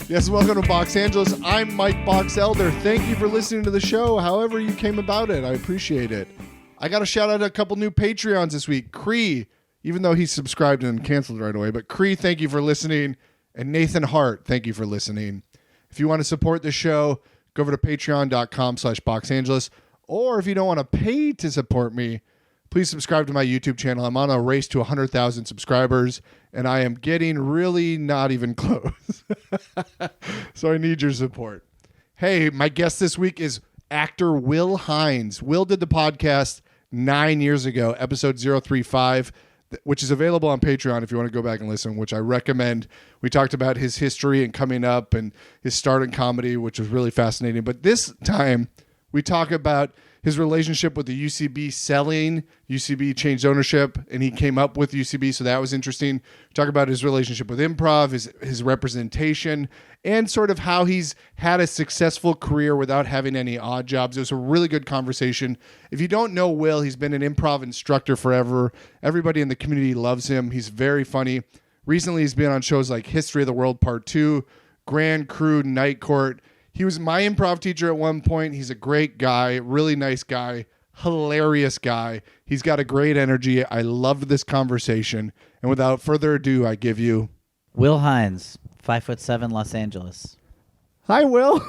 Yes, welcome to Box Angeles. I'm Mike Box Elder. Thank you for listening to the show, however you came about it. I appreciate it. I got to shout out a couple new Patreons this week. Cree, even though he's subscribed and canceled right away, but Cree, thank you for listening. And Nathan Hart, thank you for listening. If you want to support the show, go over to patreon.com/boxangeles. Or if you don't want to pay to support me, please subscribe to my YouTube channel. I'm on a race to 100,000 subscribers, and I am getting really not even close. So I need your support. Hey, my guest this week is actor Will Hines. Will did the podcast 9 years ago, episode 035, which is available on Patreon if you want to go back and listen, which I recommend. We talked about his history and coming up and his start in comedy, which was really fascinating. But this time, we talk about his relationship with the UCB selling. UCB changed ownership, and he came up with UCB, so that was interesting. We talk about his relationship with improv, his representation, and sort of how he's had a successful career without having any odd jobs. It was a really good conversation. If you don't know Will, he's been an improv instructor forever. Everybody in the community loves him. He's very funny. Recently, he's been on shows like History of the World Part 2, Grand Crew, Night Court. He was my improv teacher at one point. He's a great guy, really nice guy, hilarious guy. He's got a great energy. I loved this conversation. And without further ado, I give you... Will Hines, 5'7", Los Angeles. Hi, Will.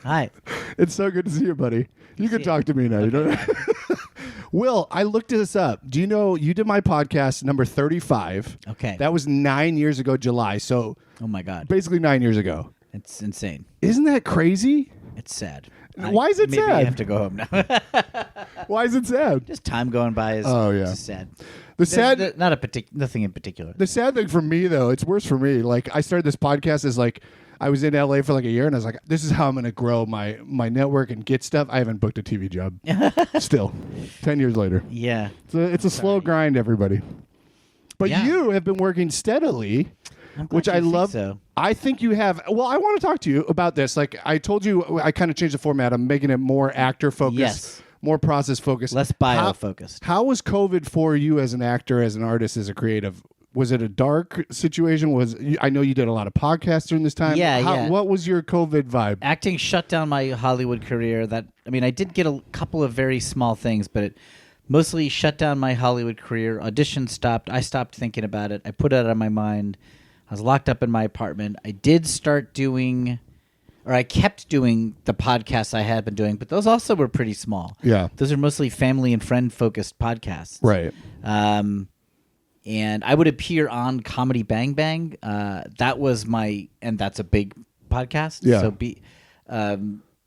Hi. It's so good to see you, buddy. You can talk to me now. You don't... Will, I looked this up. Do you know you did my podcast number 35? Okay. That was 9 years ago, July. So, oh my God, basically 9 years ago. it's insane. Isn't that crazy? It's sad. Why is it maybe sad? I have to go home now. Why is it sad? Just time going by is just sad. Nothing in particular. The sad thing for me, though, it's worse for me. Like, I started this podcast as like, I was in LA for like a year, and I was like, this is how I'm going to grow my network and get stuff. I haven't booked a TV job. Still, 10 years later. Yeah. It's a slow grind, everybody. But you have been working steadily, which I love. So. I think you have. Well, I want to talk to you about this. Like I told you, I kind of changed the format. I'm making it more actor focused. Yes. More process focused. Less bio focused. How was COVID for you as an actor, as an artist, as a creative? Was it a dark situation? I know you did a lot of podcasts during this time. Yeah. What was your COVID vibe? Acting shut down my Hollywood career. I did get a couple of very small things, but it mostly shut down my Hollywood career. Auditions stopped. I stopped thinking about it. I put it out of my mind. I was locked up in my apartment. I did start doing... or I kept doing the podcasts I had been doing, but those also were pretty small. Yeah. Those are mostly family and friend-focused podcasts. Right. And I would appear on Comedy Bang Bang. That was and that's a big podcast. Yeah.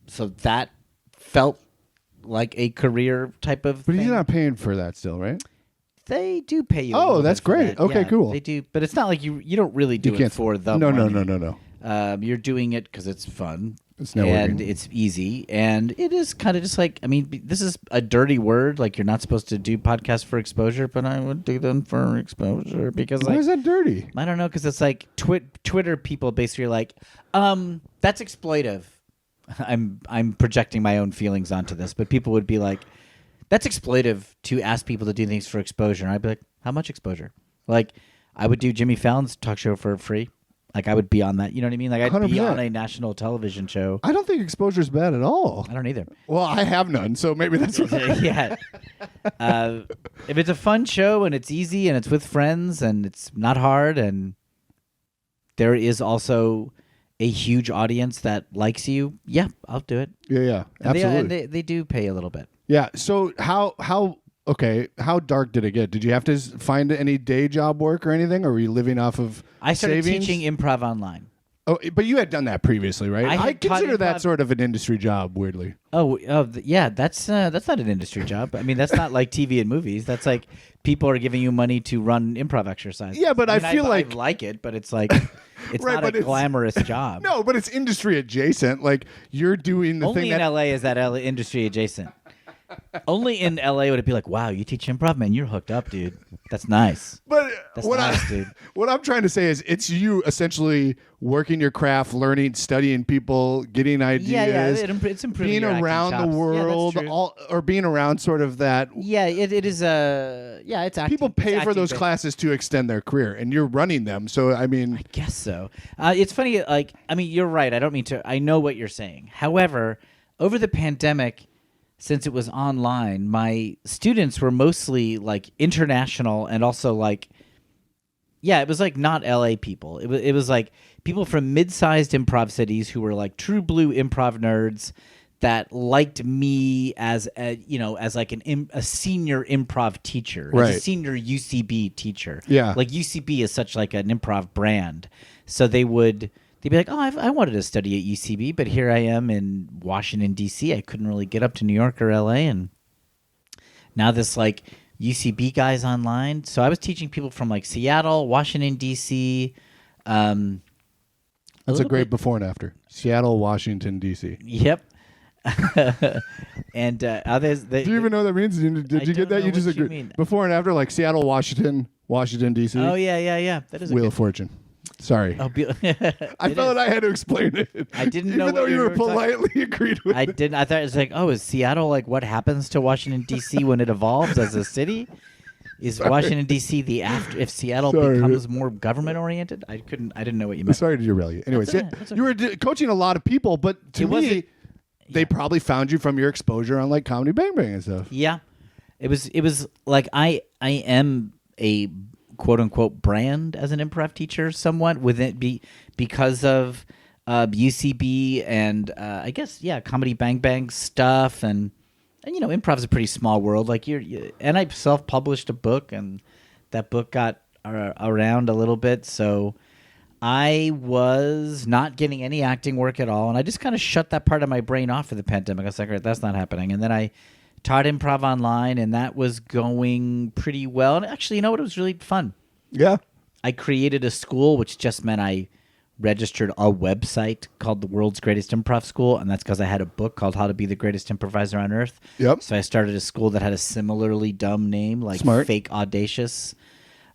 So that felt like a career type of But thing. you're not paying for that still, right? They do pay you. Oh, that's great. That. Okay, yeah, cool. They do, but it's not like you don't really do it for the No. You're doing it because it's fun. It's networking. And it's easy, and it is kind of just like, this is a dirty word. Like, you're not supposed to do podcasts for exposure, but I would do them for exposure because, why is that dirty? I don't know, because it's like Twitter people basically are like, that's exploitive. I'm projecting my own feelings onto this, but people would be like, that's exploitive to ask people to do things for exposure. And I'd be like, how much exposure? Like, I would do Jimmy Fallon's talk show for free. Like, I would be on that. You know what I mean? Like, I'd 100%. be on a national television show. I don't think exposure is bad at all. I don't either. Well, I have none, so maybe that's what yeah. If it's a fun show and it's easy and it's with friends and it's not hard and there is also a huge audience that likes you, yeah, I'll do it. Yeah, and absolutely. They do pay a little bit. Yeah, so how dark did it get? Did you have to find any day job work or anything, or were you living off of I started savings? teaching improv online. Oh, but you had done that previously, right? I consider that sort of an industry job, weirdly. Yeah, that's not an industry job. I mean, that's not like TV and movies. That's like people are giving you money to run improv exercises. Yeah, but I feel I like it, but it's like it's right, not a glamorous job. No, but it's industry adjacent. Like, you're doing the Only thing in that... LA is that industry adjacent. Only in LA would it be like, wow, you teach improv, man, you're hooked up, dude. That's nice. But That's nice, dude. what I'm trying to say is it's you essentially working your craft, learning, studying people, getting ideas. Yeah. It's improving being your acting around the chops. world, Yeah, that's true. or being around sort of that. Yeah, it is it's acting. People pay it's for those acting-based. classes to extend their career, and you're running them. So I mean, Guess so. It's funny. Like, I mean, you're right. I don't mean to. I know what you're saying. However, over the pandemic, since it was online, my students were mostly like international and also like, yeah, it was like not LA people. It was like people from mid-sized improv cities who were like true blue improv nerds that liked me as as like a senior improv teacher, as a Right. senior UCB teacher. Yeah. Like UCB is such like an improv brand. So they'd be like, oh, I wanted to study at UCB, but here I am in Washington, D.C. I couldn't really get up to New York or L.A. And now this like UCB guy's online. So I was teaching people from like Seattle, Washington, D.C. that's a little great bit- before and after. Seattle, Washington, D.C. Yep. And others. Do you even know what that means? Did you get don't that? know You just what you agree. mean. Before and after, like Seattle, Washington, D.C. Oh, yeah. That is a Wheel good. of Fortune. Sorry. Oh, I felt I had to explain it. I didn't Even know though what you you were were talking- politely agreed with I it. didn't. I thought it was like, oh, is Seattle like what happens to Washington D.C. when it evolves as a city? Is Washington D.C. the after if Seattle Sorry. becomes more government oriented? I didn't know what you meant. Sorry to derail you. Anyways, That's okay. That's you were coaching a lot of people, but to It me, wasn't- they probably found you from your exposure on like Comedy Bang Bang and stuff. Yeah, it was like I am a quote unquote brand as an improv teacher, somewhat because of UCB and I guess Comedy Bang Bang stuff and improv's a pretty small world. Like and I self-published a book and that book got around a little bit, so I was not getting any acting work at all, and I just kind of shut that part of my brain off for the pandemic. I was like, all right, that's not happening. And then I taught improv online, and that was going pretty well. And actually, you know what? It was really fun. Yeah. I created a school, which just meant I registered a website called the World's Greatest Improv School, and that's because I had a book called How to Be the Greatest Improviser on Earth. Yep. So I started a school that had a similarly dumb name, like Smart. Fake Audacious.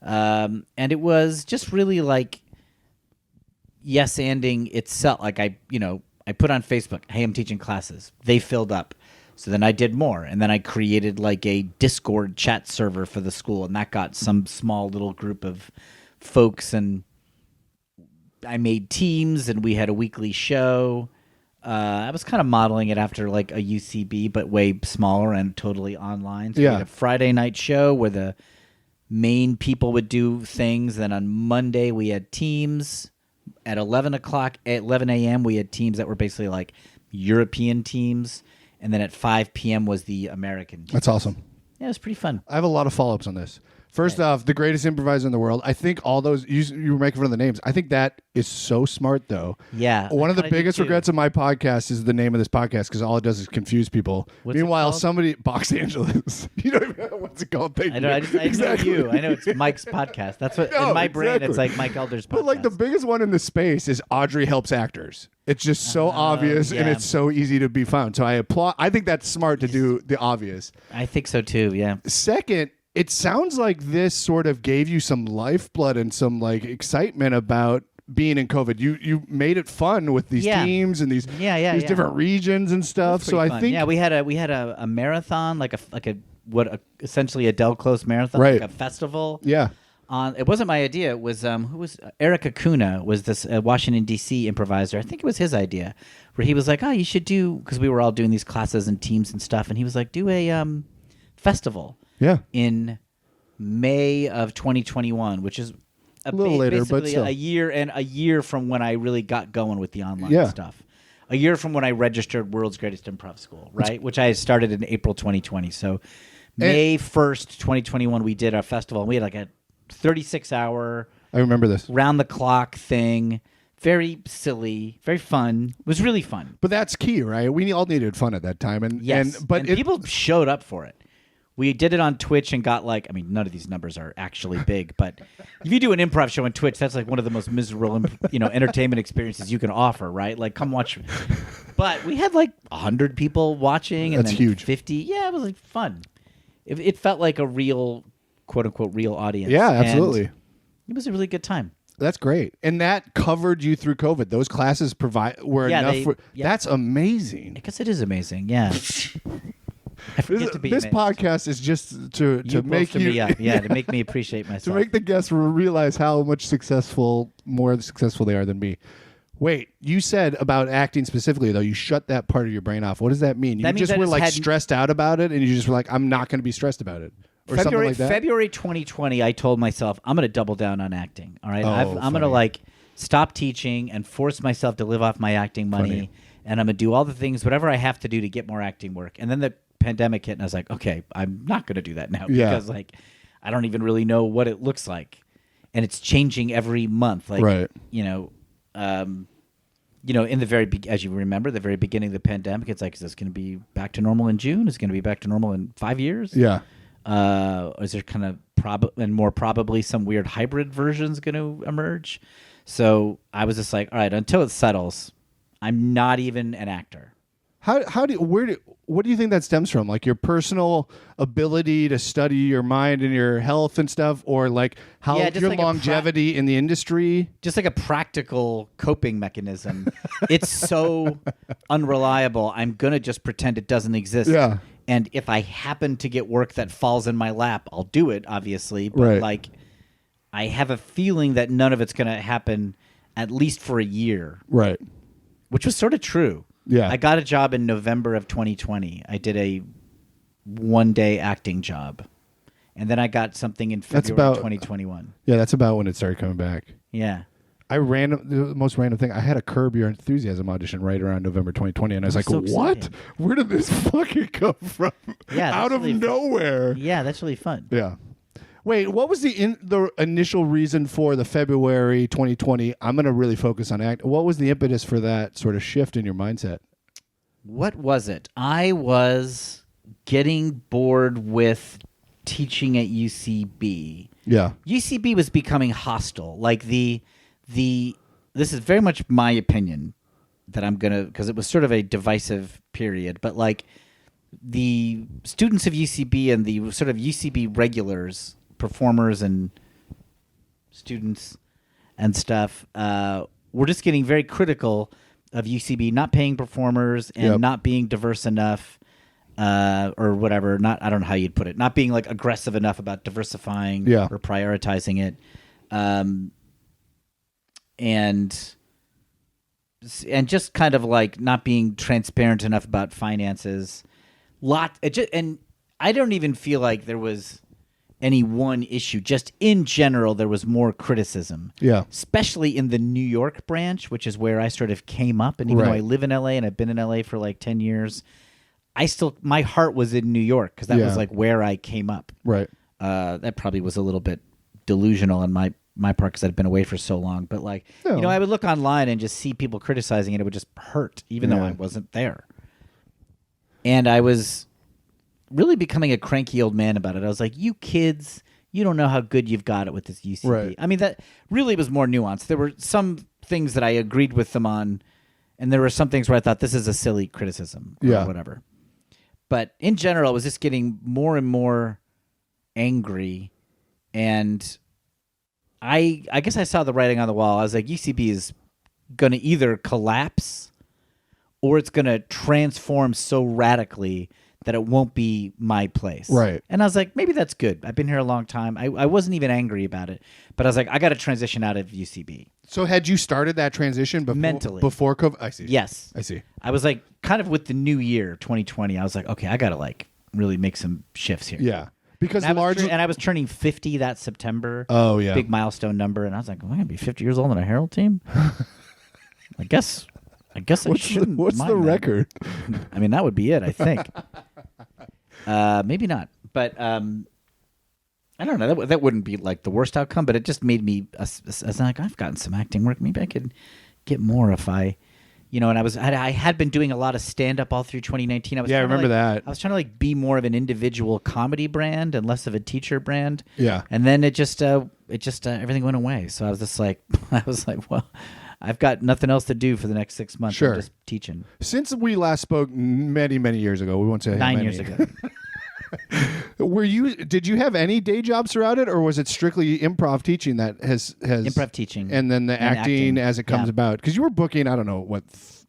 And it was just really like yes-anding itself. Like I put on Facebook, hey, I'm teaching classes. They filled up. So then I did more, and then I created like a Discord chat server for the school, and that got some small little group of folks, and I made teams, and we had a weekly show. I was kind of modeling it after like a UCB, but way smaller and totally online. So we had a Friday night show where the main people would do things. Then on Monday we had teams. At 11 a.m. we had teams that were basically like European teams. And then at 5 p.m. was the American team. That's awesome. Yeah, it was pretty fun. I have a lot of follow-ups on this. First off, the greatest improviser in the world. I think all those you were making fun of the names. I think that is so smart, though. Yeah. One of the I kinda do biggest too. regrets of my podcast is the name of this podcast because all it does is confuse people. What's it Meanwhile, called? somebody Box Angeles. You don't even know what's it called. Thank I you. know. I Exactly. know you. I know it's Mike's podcast. That's what No, in my brain exactly. it's like Mike Elder's podcast. But like the biggest one in the space is Audrey helps actors. It's just so obvious and yeah. it's so easy to be found. So I applaud. I think that's smart to do the obvious. I think so too. Yeah. Second, it sounds like this sort of gave you some lifeblood and some like excitement about being in COVID. You made it fun with these Yeah. teams and these Yeah. different regions and stuff. So I Fun. think we had a marathon like essentially a Del Close marathon, Right. like a festival. yeah. It wasn't my idea. It was who was Eric Acuna was this Washington D.C. improviser. I think it was his idea, where he was like, "Oh, you should do," because we were all doing these classes and teams and stuff, and he was like, "Do a festival Yeah. in May of 2021," which is A little later, but basically still. a year from when I really got going with the online Yeah. stuff. A year from when I registered World's Greatest Improv School, right? Which I started in April 2020. So May 1st, 2021, we did our festival. And we had like a 36-hour I remember this. round-the-clock thing. Very silly, very fun. It was really fun. But that's key, right? We all needed fun at that time. And Yes, but it, people showed up for it. We did it on Twitch and got like, I mean, none of these numbers are actually big, but if you do an improv show on Twitch, that's like one of the most miserable, entertainment experiences you can offer, right? Like, come watch. But we had like 100 people watching, and That's then huge. 50. Yeah, it was like fun. It felt like a real quote unquote real audience. Yeah, absolutely. And it was a really good time. That's great. And that covered you through COVID. Those classes were enough for... That's amazing. I guess it is amazing. Yeah. I forget to be this podcast is just to make you... me up. Yeah, to make me appreciate myself. To make the guests realize how much more successful they are than me. Wait, you said about acting specifically, though, you shut that part of your brain off. What does that mean? You just were like stressed out about it, and you just were like, I'm not going to be stressed about it. Or something like that? February 2020, I told myself, I'm going to double down on acting. All right? Oh, I'm going to like stop teaching and force myself to live off my acting money. And I'm going to do all the things, whatever I have to do to get more acting work. And then the pandemic hit, and I was like, okay, I'm not going to do that now. Because like, I don't even really know what it looks like. And it's changing every month. Like, in the as you remember, the very beginning of the pandemic, it's like, is this going to be back to normal in June? Is it going to be back to normal in 5 years? Yeah. Is there kind of more probably some weird hybrid versions going to emerge? So I was just like, all right, until it settles, I'm not even an actor. What do you think that stems from? Like your personal ability to study your mind and your health and stuff, or like how your like longevity in the industry? Just like a practical coping mechanism. It's so unreliable. I'm gonna just pretend it doesn't exist. Yeah. And if I happen to get work that falls in my lap, I'll do it, obviously. But like, I have a feeling that none of it's gonna happen at least for a year. Right. Which was sort of true. Yeah. I got a job in November of 2020. I did a one-day acting job. And then I got something in February of 2021. Yeah, that's about when it started coming back. Yeah. The most random thing, I had a Curb Your Enthusiasm audition right around November 2020, and I was like, so what? excited. Where did this fucking come from? Yeah, out of nowhere. Yeah, that's really fun. Yeah. Wait, what was the initial reason for the February 2020, I'm going to really focus on acting? What was the impetus for that sort of shift in your mindset? What was it? I was getting bored with teaching at UCB. Yeah. UCB was becoming hostile. Like this is very much my opinion that I'm going to, because it was sort of a divisive period, but like the students of UCB and the sort of UCB regulars, performers and students and stuff, we're just getting very critical of UCB not paying performers and not being diverse enough, or whatever. I don't know how you'd put it. Not being like aggressive enough about diversifying or prioritizing it, and just kind of like not being transparent enough about finances. And I don't even feel like there was any one issue. Just in general, there was more criticism. Yeah. Especially in the New York branch, which is where I sort of came up. And even though I live in LA and I've been in LA for like 10 years, my heart was in New York because that was like where I came up. Right. That probably was a little bit delusional on my part because I'd been away for so long. But like, I would look online and just see people criticizing it. It would just hurt, even though I wasn't there. And I was really becoming a cranky old man about it. I was like, you kids, you don't know how good you've got it with this UCB. Right. I mean, that really was more nuanced. There were some things that I agreed with them on, and there were some things where I thought this is a silly criticism or whatever. But in general, I was just getting more and more angry, and I guess I saw the writing on the wall. I was like, UCB is going to either collapse or it's going to transform so radically that it won't be my place. Right. And I was like, maybe that's good. I've been here a long time. I wasn't even angry about it. But I was like, I got to transition out of UCB. So had you started that transition mentally before COVID? I see. Yes. I see. I was like, kind of with the new year, 2020, I was like, okay, I got to like really make some shifts here. Yeah. Because and I was turning 50 that September. Oh, yeah. Big milestone number. And I was like, am I going to be 50 years old on a Herald team? I guess I shouldn't. What's the record? I mean, that would be it, I think. Maybe not. But I don't know. That wouldn't be like the worst outcome, but it just made me like, I've gotten some acting work. Maybe I could get more if I... and I had been doing a lot of stand-up all through 2019. I remember that. I was trying to like be more of an individual comedy brand and less of a teacher brand. Yeah. And then it just everything went away. So I was just like, well, I've got nothing else to do for the next 6 months. Sure. I'm just teaching. Since we last spoke many, many years ago, we won't say 9 years ago. Did you have any day jobs throughout it, or was it strictly improv teaching that has Improv teaching. and then the acting as it comes about? Because you were booking, I don't know, what,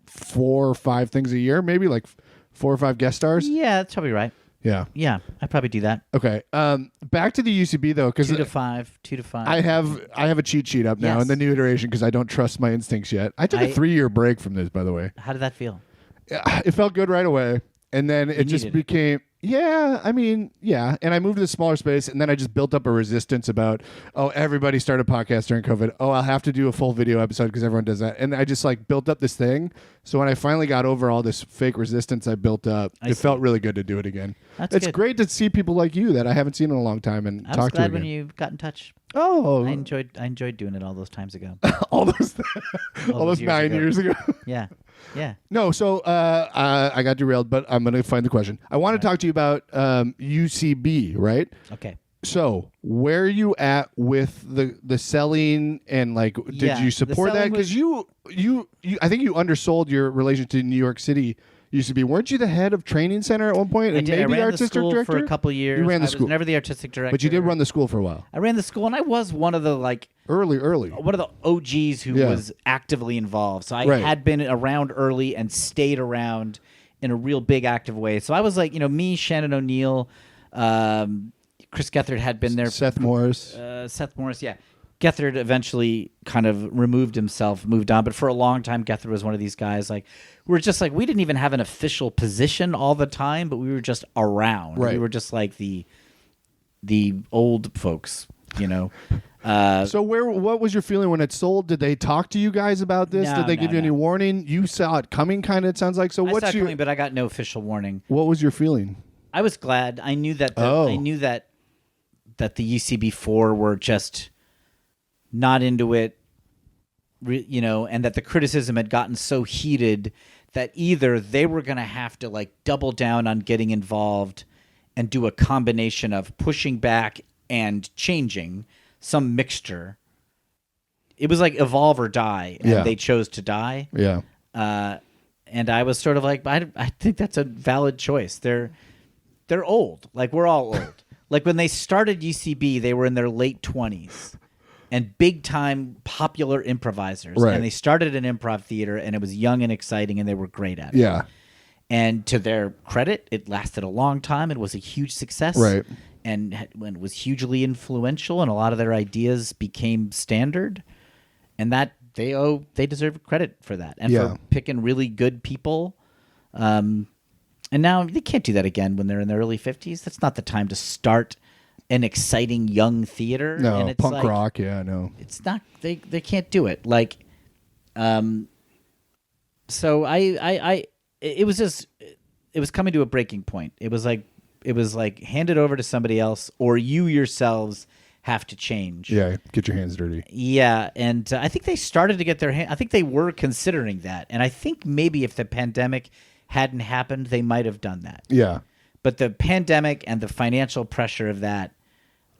4 or 5 things a year, maybe like 4 or 5 guest stars? Yeah, that's probably right. Yeah. Yeah, I'd probably do that. Okay. Back to the UCB though, because 2 to 5. I have a cheat sheet up now in the new iteration because I don't trust my instincts yet. I took a 3-year break from this, by the way. How did that feel? It felt good right away, and then it just became. Yeah, I mean, yeah. And I moved to the smaller space, and then I just built up a resistance about, everybody started podcasts during COVID. I'll have to do a full video episode because everyone does that. And I just built up this thing. So when I finally got over all this fake resistance I built up, it felt really good to do it again. It's great to see people like you that I haven't seen in a long time and talk to. I was glad when you got in touch. Oh, I enjoyed doing it all those times ago. all those 9 years ago. Yeah. Yeah. No, so I got derailed, but I'm going to find the question. I want to talk to you about UCB, right? Okay. So where are you at with the selling and did you support that? Because you I think you undersold your relation to New York City. Used to be, weren't you the head of training center at one point? And I ran artistic the school director for a couple of years. You ran the I school. was never the artistic director, but you did run the school for a while. I ran the school, and I was one of the early one of the OGs who was actively involved. So I had been around early and stayed around in a real big active way. So I was me, Shannon O'Neill, Chris Gethard had been there. Seth Morris, yeah. Gethard eventually kind of removed himself, moved on. But for a long time, Gethard was one of these guys we didn't even have an official position all the time, but we were just around. Right. We were just like the old folks, So what was your feeling when it sold? Did they talk to you guys about this? Did they give you any warning? You saw it coming, kind of. It sounds like. So I saw it coming, but I got no official warning. What was your feeling? I was glad. I knew that. That the UCB4 were just not into it, and that the criticism had gotten so heated that either they were going to have to double down on getting involved and do a combination of pushing back and changing, some mixture. It was like evolve or die, and they chose to die. Yeah. And I was sort of I think that's a valid choice. They're old. We're all old. When they started UCB, they were in their late 20s. And big-time popular improvisers. Right. And they started an improv theater, and it was young and exciting, and they were great at it. Yeah. And to their credit, it lasted a long time. It was a huge success. Right. And it was hugely influential, and a lot of their ideas became standard. And that they deserve credit for that. And for picking really good people. And now they can't do that again when they're in their early 50s. That's not the time to start an exciting young theater. No, and it's punk rock, no. It's not, they can't do it. So it was coming to a breaking point. It was hand it over to somebody else, or you yourselves have to change. Yeah, get your hands dirty. Yeah, and I think they started to get their hand. I think they were considering that, and I think maybe if the pandemic hadn't happened, they might have done that. Yeah. But the pandemic and the financial pressure of that,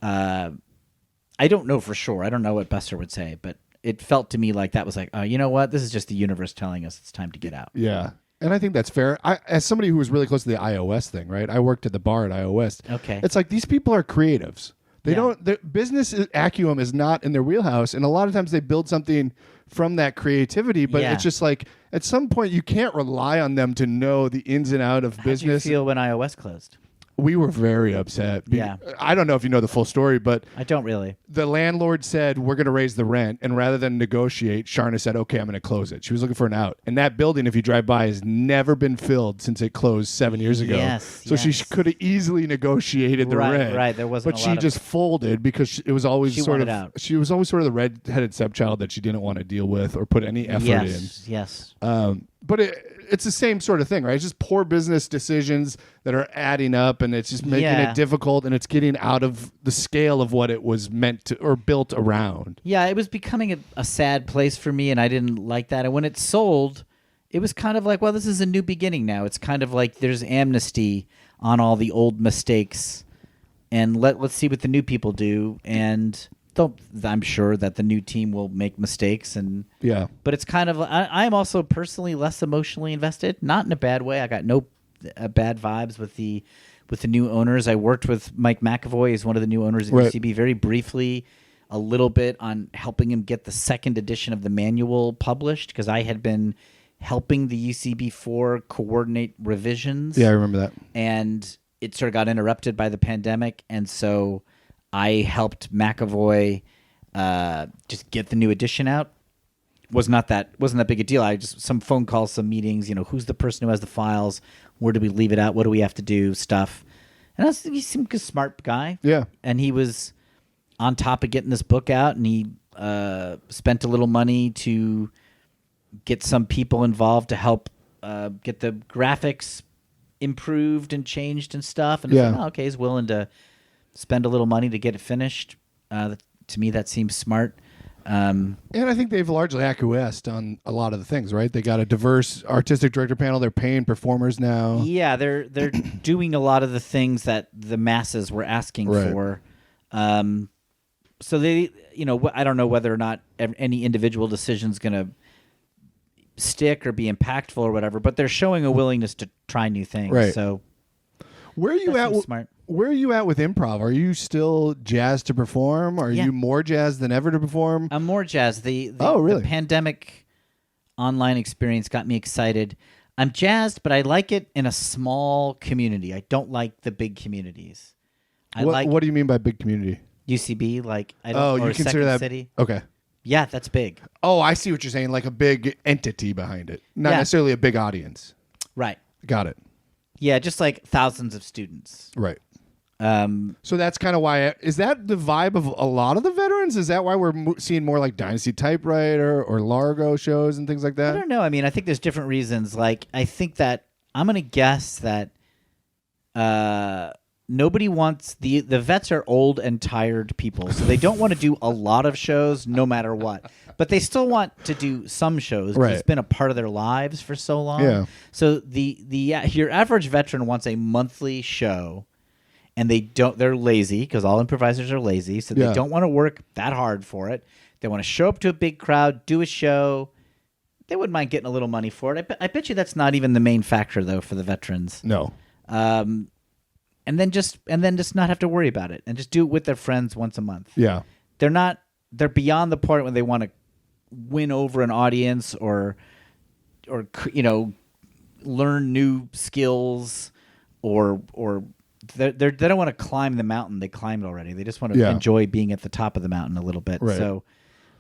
I don't know for sure. I don't know what Buster would say, but it felt to me like that was you know what? This is just the universe telling us it's time to get out. Yeah. And I think that's fair. As somebody who was really close to the iOS thing, right? I worked at the bar at iOS. Okay. It's these people are creatives. They don't. Their business acumen is not in their wheelhouse, and a lot of times they build something from that creativity. But it's just at some point you can't rely on them to know the ins and out of business. How did you feel when iOS closed? We were very upset. Yeah. I don't know if you know the full story, but I don't really. The landlord said, we're going to raise the rent. And rather than negotiate, Sharna said, okay, I'm going to close it. She was looking for an out. And that building, if you drive by, has never been filled since it closed 7 years ago. Yes. So she could have easily negotiated the rent. Right. There wasn't but she just folded because it was always she sort of out. She was always sort of the red-headed stepchild that she didn't want to deal with or put any effort in. Yes. But it's the same sort of thing, right? It's just poor business decisions that are adding up, and it's just making it difficult, and it's getting out of the scale of what it was meant to or built around. Yeah, it was becoming a sad place for me, and I didn't like that. And when it sold, it was kind of well, this is a new beginning now. It's kind of there's amnesty on all the old mistakes, and let's see what the new people do. And I'm sure that the new team will make mistakes, but it's kind of I'm also personally less emotionally invested, not in a bad way. I got no bad vibes with with the new owners. I worked with Mike McAvoy, who's one of the new owners of Right. UCB, very briefly, a little bit on helping him get the second edition of the manual published, because I had been helping the UCB4 coordinate revisions. Yeah, I remember that. And it sort of got interrupted by the pandemic, and so I helped McAvoy just get the new edition out. Wasn't that big a deal. I just some phone calls, some meetings. Who's the person who has the files? Where do we leave it at? What do we have to do? Stuff. And he seemed like a smart guy. Yeah, and he was on top of getting this book out, and he spent a little money to get some people involved to help get the graphics improved and changed and stuff. And it's like, okay, he's willing to spend a little money to get it finished. To me, that seems smart. and I think they've largely acquiesced on a lot of the things, right? They got a diverse artistic director panel. They're paying performers now. Yeah, they're doing a lot of the things that the masses were asking for. So they, I don't know whether or not any individual decision is going to stick or be impactful or whatever, but they're showing a willingness to try new things. Right. So Where are you at? Smart. Where are you at with improv? Are you still jazzed to perform? Are you more jazzed than ever to perform? I'm more jazzed. The really? The pandemic online experience got me excited. I'm jazzed, but I like it in a small community. I don't like the big communities. What do you mean by big community? UCB, or you consider Second that City. Okay. Yeah, that's big. Oh, I see what you're saying. Like a big entity behind it, not necessarily a big audience. Right. Got it. Yeah, just like thousands of students. Right. So that's kind of why. Is that the vibe of a lot of the veterans? Is that why we're seeing more like Dynasty Typewriter or Largo shows and things like that? I don't know. I mean, I think there's different reasons. Like, I think that I'm going to guess that nobody wants the vets are old and tired people, so they don't want to do a lot of shows no matter what. But they still want to do some shows because it's been a part of their lives for so long. Yeah. So your average veteran wants a monthly show. And they're lazy because all improvisers are lazy. So they don't want to work that hard for it. They want to show up to a big crowd, do a show. They wouldn't mind getting a little money for it. I bet you that's not even the main factor, though, for the veterans. No. And then just not have to worry about it and just do it with their friends once a month. Yeah. They're beyond the point when they want to win over an audience or learn new skills or they don't want to climb the mountain. They climbed already. They just want to enjoy being at the top of the mountain a little bit. Right. So,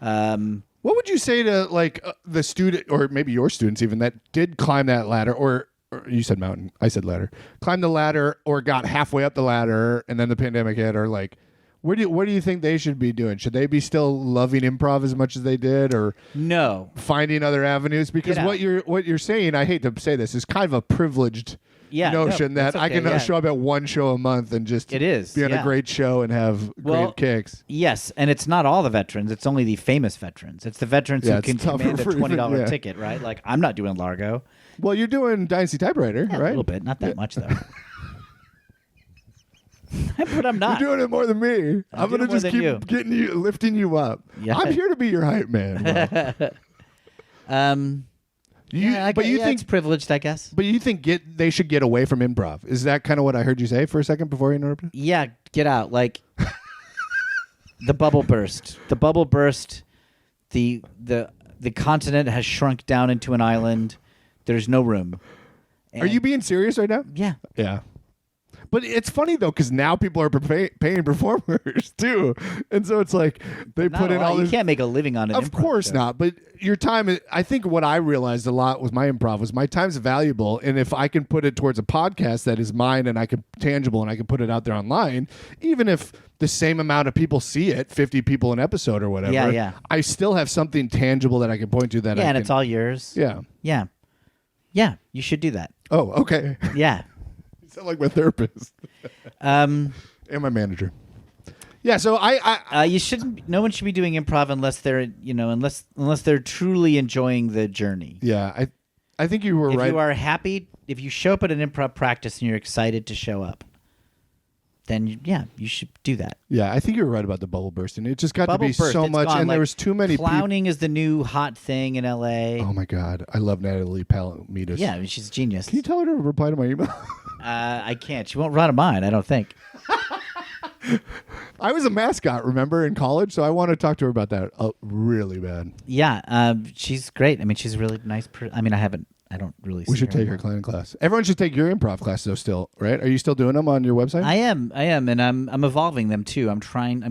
what would you say to the student or maybe your students even that did climb that ladder or you said mountain, I said ladder, climb the ladder or got halfway up the ladder and then the pandemic hit or what do you think they should be doing? Should they be still loving improv as much as they did or no finding other avenues? Because what you're saying, I hate to say this, is kind of a privileged notion that I can show up at one show a month and just be on a great show and have great kicks. Yes, and it's not all the veterans. It's only the famous veterans. It's the veterans who can command a $20 ticket, right? Like, I'm not doing Largo. Well, you're doing Dynasty Typewriter, right? A little bit. Not that much, though. But I'm not. You're doing it more than me. I'm going to just keep lifting you up. Yeah. I'm here to be your hype man. Well. But you think it's privileged, I guess. But you think they should get away from improv? Is that kind of what I heard you say for a second before you interrupted? Yeah, get out. Like the bubble burst. The bubble burst. The continent has shrunk down into an island. There's no room. Are you being serious right now? Yeah. Yeah. But it's funny, though, because now people are paying performers, too. And so it's like they put in all this. You can't make a living on it. Of course not. But your time, I think what I realized a lot with my improv was my time's valuable. And if I can put it towards a podcast that is mine and I can tangible and I can put it out there online, even if the same amount of people see it, 50 people an episode or whatever, I still have something tangible that I can point to that and it's all yours. Yeah. Yeah. Yeah. You should do that. Oh, okay. Yeah. Sound like my therapist and my manager. Yeah, so you shouldn't. No one should be doing improv unless they're unless they're truly enjoying the journey. Yeah, I think you were right. If you are happy, if you show up at an improv practice and you're excited to show up, then you should do that. Yeah, I think you were right about the bubble bursting. It just got to be so much, and there was too many. Clowning is the new hot thing in LA. Oh my God, I love Natalie Palamides. Yeah, she's a genius. Can you tell her to reply to my email? I can't. She won't run a mine, I don't think. I was a mascot, remember, in college, so I want to talk to her about that really bad. Yeah, she's great. I mean, she's a really nice person. I mean, I don't really see We should take her class. Everyone should take your improv class, though, still, right? Are you still doing them on your website? I am, and I'm evolving them, too. I'm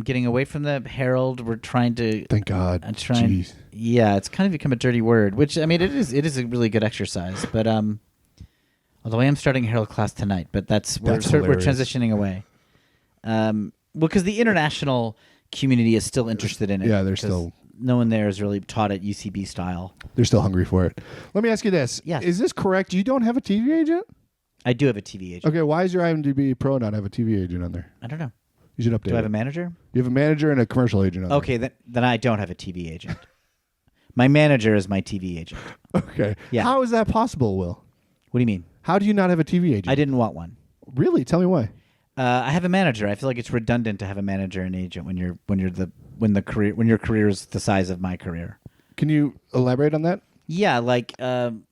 getting away from the Herald. We're trying to... Thank God. Jeez. Yeah, it's kind of become a dirty word, which, I mean, it is a really good exercise, but, although I am starting a Herald class tonight, but we're transitioning away. Well, because the international community is still interested in it. Yeah, they're still... No one there is really taught it UCB style. They're still hungry for it. Let me ask you this. Yes. Is this correct? You don't have a TV agent? I do have a TV agent. Okay, why does your IMDb Pro not have a TV agent on there? I don't know. You should update Do I have it. a manager? You have a manager and a commercial agent on there. Okay, then I don't have a TV agent. My manager is my TV agent. Okay. Yeah. How is that possible, Will? What do you mean? How do you not have a TV agent? I didn't want one. Really? Tell me why. I have a manager. I feel like it's redundant to have a manager and agent when your career is the size of my career. Can you elaborate on that? Yeah, like an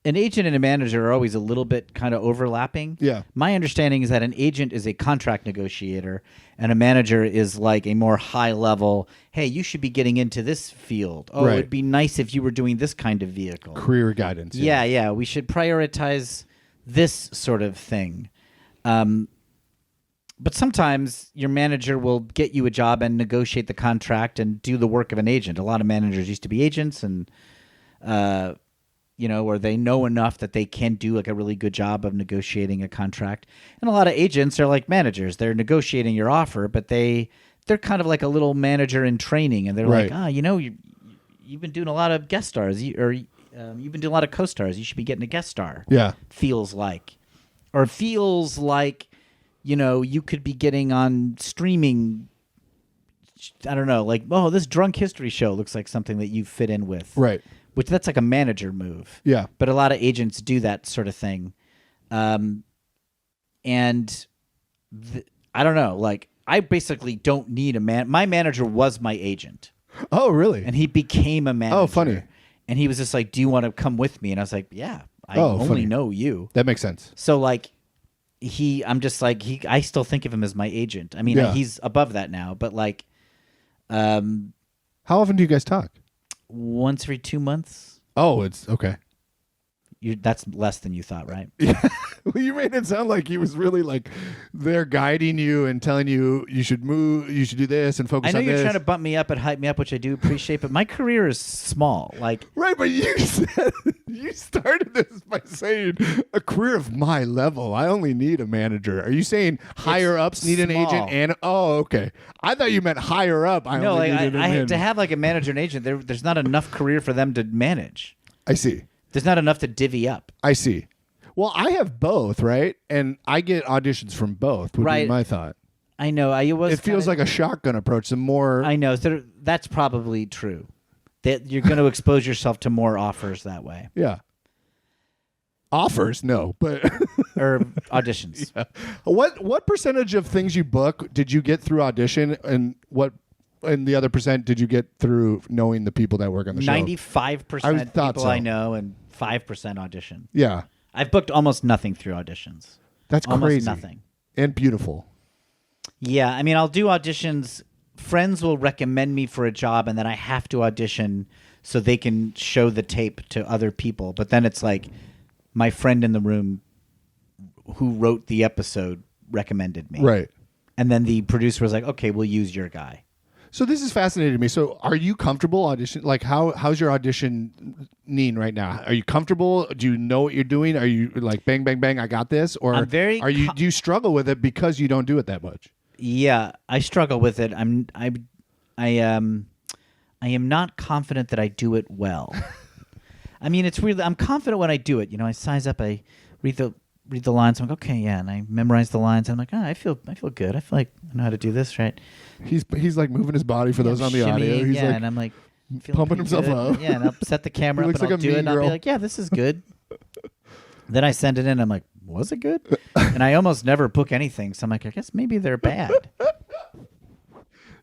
agent and a manager are always a little bit kind of overlapping. Yeah. My understanding is that an agent is a contract negotiator and a manager is like a more high level, hey, you should be getting into this field. Oh, Right. It'd be nice if you were doing this kind of vehicle. Career guidance. Yeah, we should prioritize this sort of thing. But sometimes your manager will get you a job and negotiate the contract and do the work of an agent. A lot of managers used to be agents and, or they know enough that they can do like a really good job of negotiating a contract. And a lot of agents are like managers. They're negotiating your offer, but they're kind of like a little manager in training. And they're Right. like, you've been doing a lot of guest stars you've been doing a lot of co-stars. You should be getting a guest star. Yeah. Feels like you could be getting on streaming. I don't know, like, oh, this drunk history show looks like something that you fit in with. Right. Which that's like a manager move. Yeah. But a lot of agents do that sort of thing. I don't know, like, I basically don't need a man. My manager was my agent. Oh, really? And he became a manager. Oh, funny. And he was just like, do you want to come with me? And I was like, yeah, I funny. only know you. That makes sense. So, like, I still think of him as my agent. I mean, Yeah. he's above that now, but like, How often do you guys talk? once every 2 months. Oh, it's okay. That's less than you thought, right? Well, you made it sound like he was really like they're guiding you and telling you you should move, you should do this and focus I know on you're this. trying to bump me up and hype me up, which I do appreciate, but my career is small. Like, Right, but you said you started this by saying a career of my level. I only need a manager. Are you saying higher ups need an small. agent? And okay, I thought you meant higher up. I no, only like needed I an to have like a manager and agent. There's not enough career for them to manage. I see. There's not enough to divvy up. I see. Well, I have both, right? And I get auditions from both. Would be Right. my thought. I know. It feels like a shotgun approach. The more I know. So that's probably true. That you're going to expose yourself to more offers that way, yeah. Offers, no, but or auditions. yeah. What percentage of things you book did you get through audition, and the other percent did you get through knowing the people that work on the show? 95% thought people so. I know, and 5% audition. Yeah, I've booked almost nothing through auditions. that's Almost crazy. nothing. And beautiful. Yeah, I mean, I'll do auditions. Friends will recommend me for a job, and then I have to audition so they can show the tape to other people. But then it's like my friend in the room who wrote the episode recommended me. Right. And then the producer was like, okay, we'll use your guy. So this is fascinating to me. So are you comfortable audition? Like how's your auditioning right now? Are you comfortable? Do you know what you're doing? Are you like bang, bang, bang, I got this? Or I'm very do you struggle with it because you don't do it that much? Yeah, I struggle with it. I am not confident that I do it well. I mean, it's weird. I'm confident when I do it. You know, I size up, I read the lines. I'm like, okay, yeah, and I memorize the lines. I'm like, I feel good. I feel like I know how to do this, right? He's like moving his body for those on the audio. He's like and I'm like pumping himself up. Yeah, and I'll set the camera He up looks and like I'll a do it, mean and I'll be girl. like, yeah, this is good. Then I send it in. I'm like, was it good? And I almost never book anything. So I'm like, I guess maybe they're bad.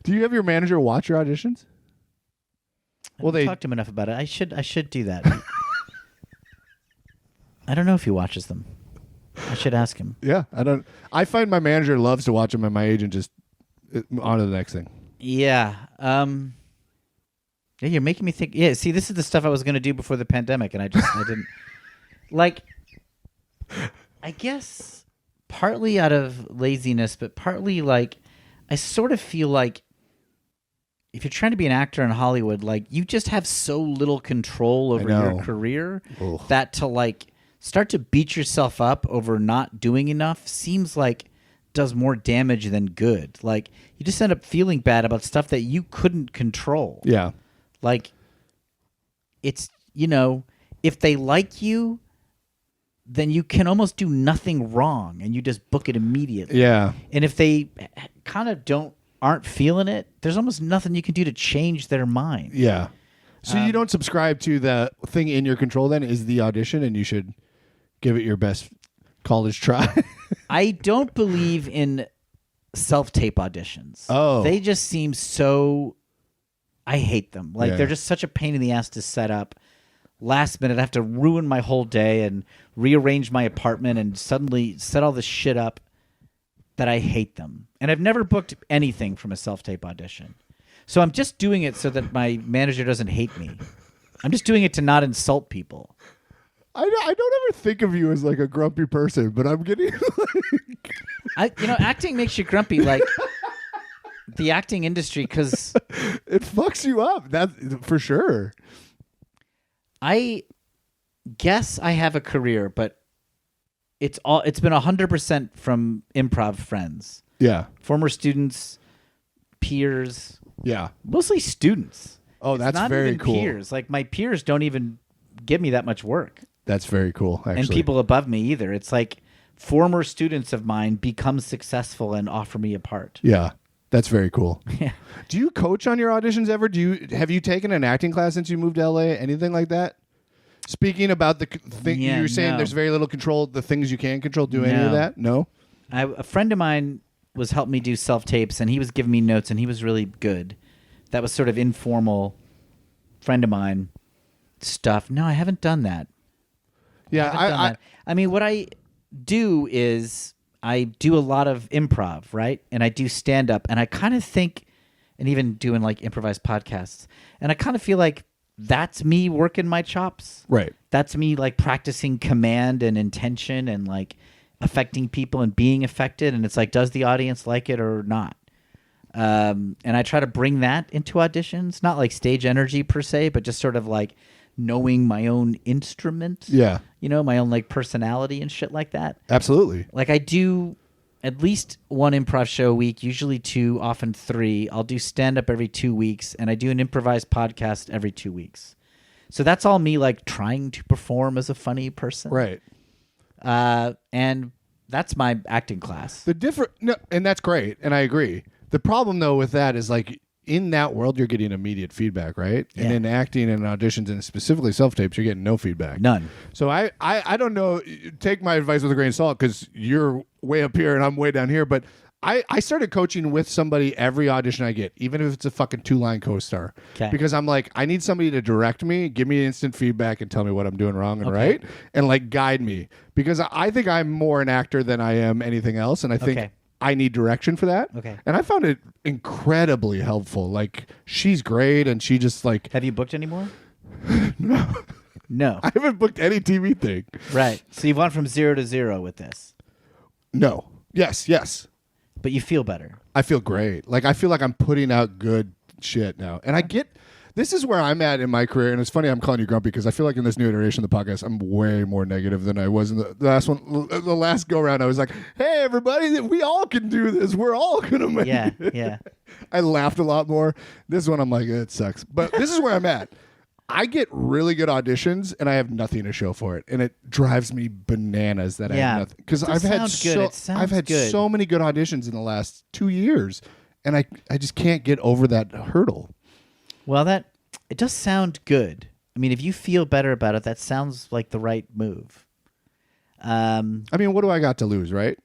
Do you have your manager watch your auditions? Well, they talked to him enough about it. I should do that. I don't know if he watches them. I should ask him. Yeah, I find my manager loves to watch them, and my agent just on to the next thing. Yeah. Yeah, you're making me think. Yeah, see, this is the stuff I was going to do before the pandemic, and I didn't. Like, I guess partly out of laziness, but partly like I sort of feel like if you're trying to be an actor in Hollywood, like you just have so little control over your career that to like start to beat yourself up over not doing enough seems like does more damage than good. Like you just end up feeling bad about stuff that you couldn't control. Yeah. Like it's, you know, if they like you, then you can almost do nothing wrong and you just book it immediately. Yeah. And if they kind of aren't feeling it, there's almost nothing you can do to change their mind. Yeah. So you don't subscribe to the thing in your control then is the audition, and you should give it your best college try. I don't believe in self-tape auditions. Oh. They just seem so... I hate them. Like, they're just such a pain in the ass to set up. Last minute, I have to ruin my whole day and rearrange my apartment and suddenly set all this shit up that I hate them. And I've never booked anything from a self-tape audition. So I'm just doing it so that my manager doesn't hate me. I'm just doing it to not insult people. I don't ever think of you as like a grumpy person, but I'm getting like... acting makes you grumpy, like the acting industry, because... It fucks you up, that for sure. I guess I have a career, but it's been 100% from improv friends. Yeah. Former students, peers. Yeah. Mostly students. Oh, It's that's not very even cool. Peers. Like my peers don't even give me that much work. That's very cool, actually. And people above me either. It's like former students of mine become successful and offer me a part. Yeah. That's very cool. Yeah. Do you coach on your auditions ever? Have you taken an acting class since you moved to LA? Anything like that? Speaking about the thing you were saying, there's very little control. The things you can control. Do any of that? No. A friend of mine was helping me do self tapes, and he was giving me notes, and he was really good. That was sort of informal. Friend of mine stuff. No, I haven't done that. Yeah, I mean, what I do is I do a lot of improv, right? And I do stand up, and I kind of think, and even doing like improvised podcasts, and I kind of feel like that's me working my chops. Right. That's me like practicing command and intention and like affecting people and being affected. And it's like, does the audience like it or not? And I try to bring that into auditions, not like stage energy per se, but just sort of like knowing my own instrument. Yeah. You know, my own like personality and shit like that. Absolutely. Like I do at least one improv show a week, usually 2, often 3. I'll do stand-up every 2 weeks, and I do an improvised podcast every 2 weeks. So that's all me like trying to perform as a funny person. Right. And that's my acting class. And that's great, and I agree. The problem, though, with that is like in that world, you're getting immediate feedback, right? Yeah. And in acting and auditions and specifically self-tapes, you're getting no feedback. None. So I don't know. Take my advice with a grain of salt because you're way up here and I'm way down here. But I started coaching with somebody every audition I get, even if it's a fucking 2-line co-star. Okay. Because I'm like, I need somebody to direct me, give me instant feedback, and tell me what I'm doing wrong and right, and like guide me. Because I think I'm more an actor than I am anything else, and I think I need direction for that. Okay. And I found it incredibly helpful. Like, she's great, and she just like... Have you booked any more? No. I haven't booked any TV thing. Right. So you've gone from 0 to 0 with this. No. Yes. But you feel better. I feel great. Like, I feel like I'm putting out good shit now. And I get... This is where I'm at in my career, and it's funny I'm calling you grumpy because I feel like in this new iteration of the podcast, I'm way more negative than I was in the last one. The last go-around, I was like, hey, everybody, we all can do this. We're all going to make it. Yeah. I laughed a lot more. This one, I'm like, it sucks. But this is where I'm at. I get really good auditions, and I have nothing to show for it. And it drives me bananas that I have nothing. Because I've had so many good auditions in the last 2 years, and I just can't get over that hurdle. Well, it does sound good. I mean, if you feel better about it, that sounds like the right move. I mean, what do I got to lose, right?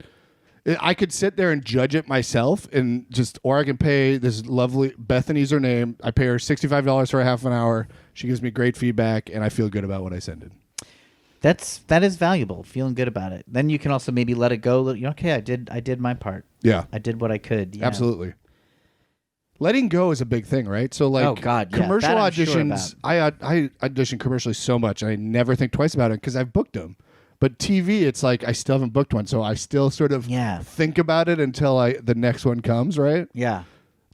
I could sit there and judge it myself and or I can pay this lovely, Bethany's her name. I pay her $65 for a half an hour. She gives me great feedback and I feel good about what I send in. That is valuable. Feeling good about it. Then you can also maybe let it go. Okay, I did my part. Yeah. I did what I could. Yeah. Absolutely. Letting go is a big thing, right? So like Oh, God, yeah. commercial That I'm sure auditions, I audition commercially so much and I never think twice about it because I've booked them. But TV, it's like I still haven't booked one, so I still sort of think about it until the next one comes, right? Yeah.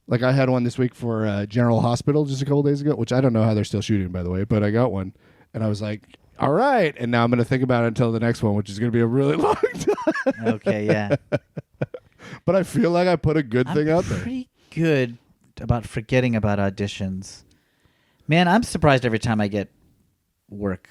Like I had one this week for General Hospital just a couple days ago, which I don't know how they're still shooting, by the way, but I got one. And I was like, all right. And now I'm going to think about it until the next one, which is going to be a really long time. Okay, yeah. But I feel like I put a good thing out there. Pretty good about forgetting about auditions. Man, I'm surprised every time I get work.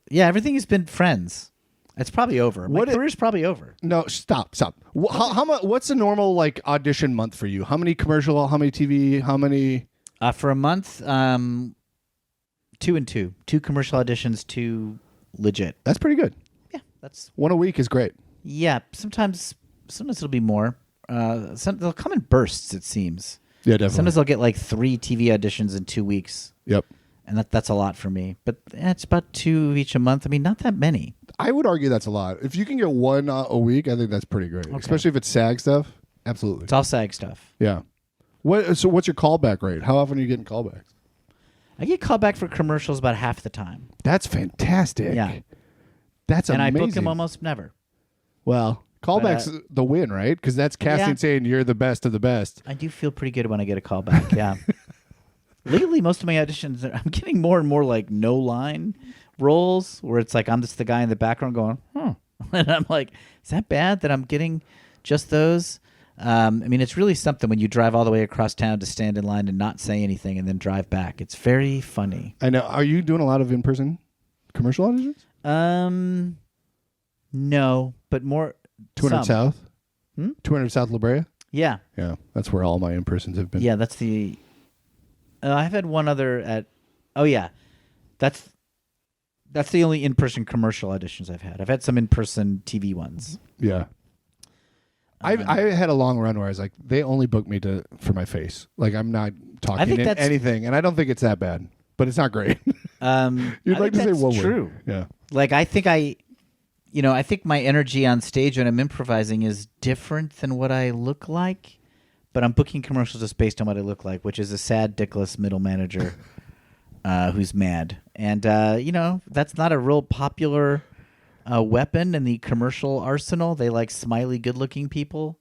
Everything has been friends. It's probably over. My career's probably over. No, stop. How much? What's a normal like audition month for you? How many commercial? How many TV? How many? For a month, 2 and 2. 2 commercial auditions, 2 legit. That's pretty good. Yeah, that's one a week is great. Yeah, sometimes it'll be more. They'll come in bursts. It seems. Yeah, definitely. Sometimes I'll get like 3 TV auditions in 2 weeks. Yep. And that's a lot for me. But it's about 2 each a month. I mean, not that many. I would argue that's a lot. If you can get 1 a week, I think that's pretty great. Okay. Especially if it's SAG stuff. Absolutely. It's all SAG stuff. Yeah. So what's your callback rate? How often are you getting callbacks? I get called back for commercials about half the time. That's fantastic. Yeah. That's amazing. And I book them almost never. Well, callback's the win, right? Because that's casting saying you're the best of the best. I do feel pretty good when I get a callback, yeah. Lately, most of my auditions, I'm getting more and more like no-line roles where it's like I'm just the guy in the background going, And I'm like, is that bad that I'm getting just those? I mean, it's really something when you drive all the way across town to stand in line and not say anything and then drive back. It's very funny. I know. Are you doing a lot of in-person commercial auditions? No, but more 200 South? 200 South La Brea? Yeah. Yeah, that's where all my in-persons have been. Yeah, that's the... I've had one other at... Oh, yeah. That's the only in-person commercial auditions I've had. I've had some in-person TV ones. Yeah. I had a long run where I was like, they only booked me for my face. Like, I'm not talking anything, and I don't think it's that bad, but it's not great. You'd like to say one true. Word. Yeah. Like, I think I think my energy on stage when I'm improvising is different than what I look like, but I'm booking commercials just based on what I look like, which is a sad, dickless middle manager who's mad. And, that's not a real popular weapon in the commercial arsenal. They like smiley, good-looking people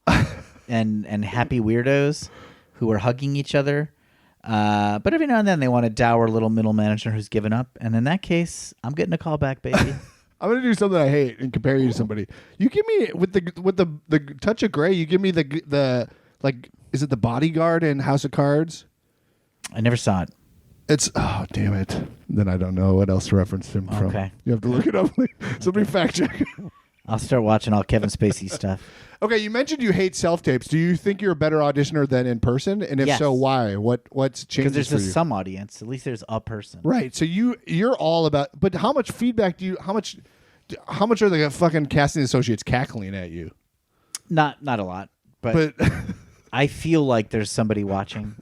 and happy weirdos who are hugging each other. But every now and then they want a dour little middle manager who's given up. And in that case, I'm getting a call back, baby. I'm gonna do something I hate and compare you to somebody. You give me with the touch of gray. You give me the like. Is it the bodyguard in House of Cards? I never saw it. It's damn it. Then I don't know what else to reference him from. Okay. You have to look it up. Somebody fact check. I'll start watching all Kevin Spacey stuff. Okay, you mentioned you hate self-tapes. Do you think you're a better auditioner than in person? And if so, why? What's changed? Because there's some audience. At least there's a person. Right. So you're all about. But how much feedback how much are the fucking casting associates cackling at you? Not a lot, but I feel like there's somebody watching.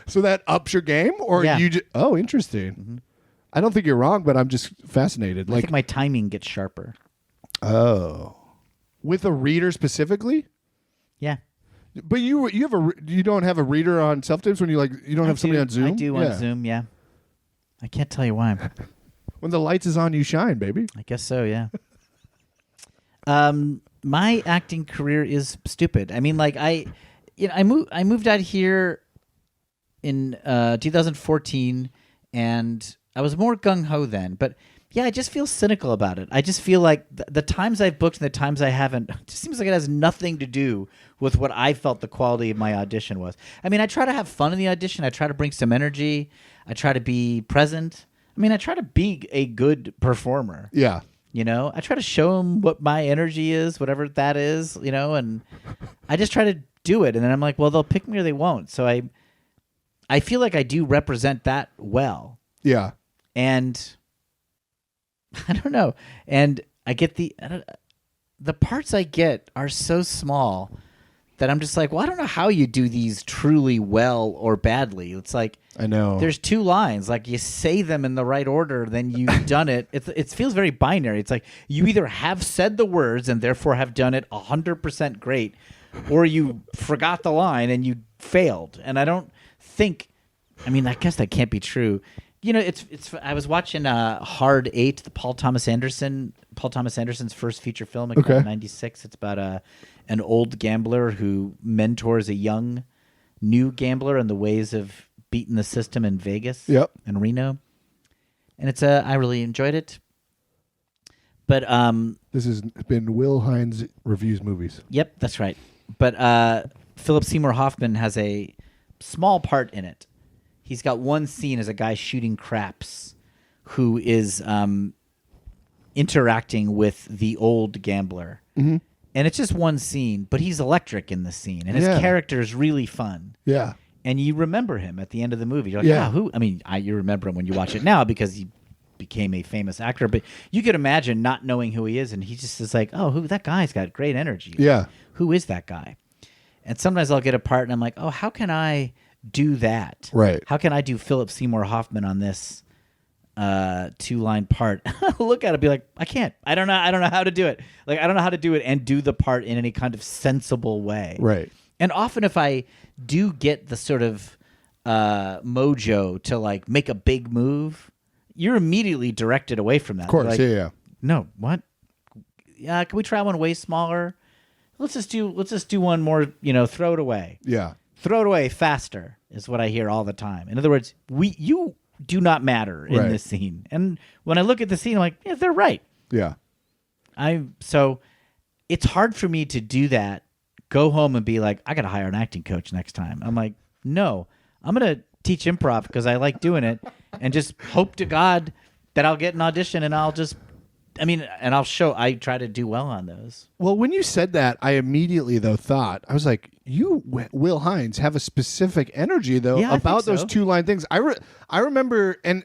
So that ups your game, or you? Oh, interesting. Mm-hmm. I don't think you're wrong, but I'm just fascinated. I think my timing gets sharper. Oh, with a reader specifically? Yeah. But you don't have a reader on self tapes when you don't have somebody on Zoom? I do on Zoom, yeah. I can't tell you why. When the lights is on, you shine, baby. I guess so, yeah. My acting career is stupid. I mean, like I moved out here in 2014, and I was more gung ho then, but. Yeah, I just feel cynical about it. I just feel like the times I've booked and the times I haven't, it just seems like it has nothing to do with what I felt the quality of my audition was. I mean, I try to have fun in the audition. I try to bring some energy. I try to be present. I mean, I try to be a good performer. Yeah. I try to show them what my energy is, whatever that is, and I just try to do it. And then I'm like, well, they'll pick me or they won't. So I feel like I do represent that well. Yeah. And... I don't know. And I get the parts I get are so small that I'm just like, well, I don't know how you do these truly well or badly. It's like, I know. there's two lines. Like, you say them in the right order, then you've done it. It feels very binary. It's like you either have said the words and therefore have done it 100% great, or you forgot the line and you failed. And I don't think, I mean, I guess that can't be true. You know, it's. I was watching Hard 8, the Paul Thomas Anderson's first feature film. It came out in '96. It's about an old gambler who mentors a young, new gambler in the ways of beating the system in Vegas and Reno. And it's I really enjoyed it. But this has been Will Hines Reviews Movies. Yep, that's right. But Philip Seymour Hoffman has a small part in it. He's got one scene as a guy shooting craps who is interacting with the old gambler. Mm-hmm. And it's just one scene, but he's electric in the scene. And his character is really fun. Yeah. And you remember him at the end of the movie. You're like, who? I mean, you remember him when you watch it now because he became a famous actor. But you could imagine not knowing who he is. And he just is like, oh, that guy's got great energy. Yeah. Who is that guy? And sometimes I'll get a part and I'm like, oh, how can I do that? Right. How can I do Philip Seymour Hoffman on this 2-line part? Look at it and be like, I can't. I don't know how to do it. Like, I don't know how to do it and do the part in any kind of sensible way. Right. And often if I do get the sort of mojo to like make a big move, you're immediately directed away from that. Of course, like, yeah. No, what? Yeah, can we try one way smaller? Let's just do one more, throw it away. Yeah. Throw it away faster is what I hear all the time. In other words, you do not matter in this scene. And when I look at the scene, I'm like, yeah, they're right. Yeah. So it's hard for me to do that, go home and be like, I got to hire an acting coach next time. I'm like, no, I'm going to teach improv because I like doing it and just hope to God that I'll get an audition and I'll I try to do well on those. Well, when you said that, I immediately, though, thought, I was like, you, Will Hines, have a specific energy, though, about those 2-line things. I remember, and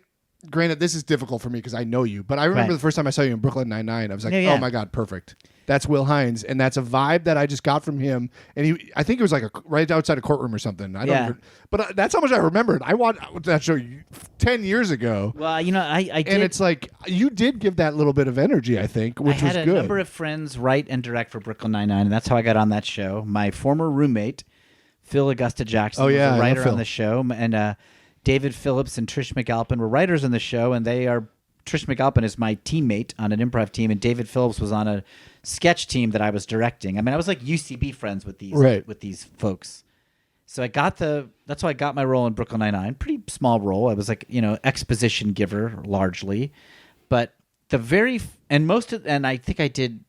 granted, this is difficult for me because I know you, but I remember the first time I saw you in Brooklyn Nine-Nine, I was like, oh, my God, perfect. That's Will Hines, and that's a vibe that I just got from him. And I think it was like right outside a courtroom or something. I don't remember, but that's how much I remembered. I watched that show 10 years ago. Well, I did. And it's like, you did give that little bit of energy, I think, which was good. I had a number of friends write and direct for Brooklyn Nine-Nine, and that's how I got on that show. My former roommate, Phil Augusta Jackson, was a writer on the show, and David Phillips and Trish McAlpin were writers on the show, and Trish McAlpin is my teammate on an improv team, and David Phillips was on a sketch team that I was directing. I mean, I was like UCB friends with these folks. So that's how I got my role in Brooklyn Nine-Nine. Pretty small role. I was like, exposition giver largely. But and I think I did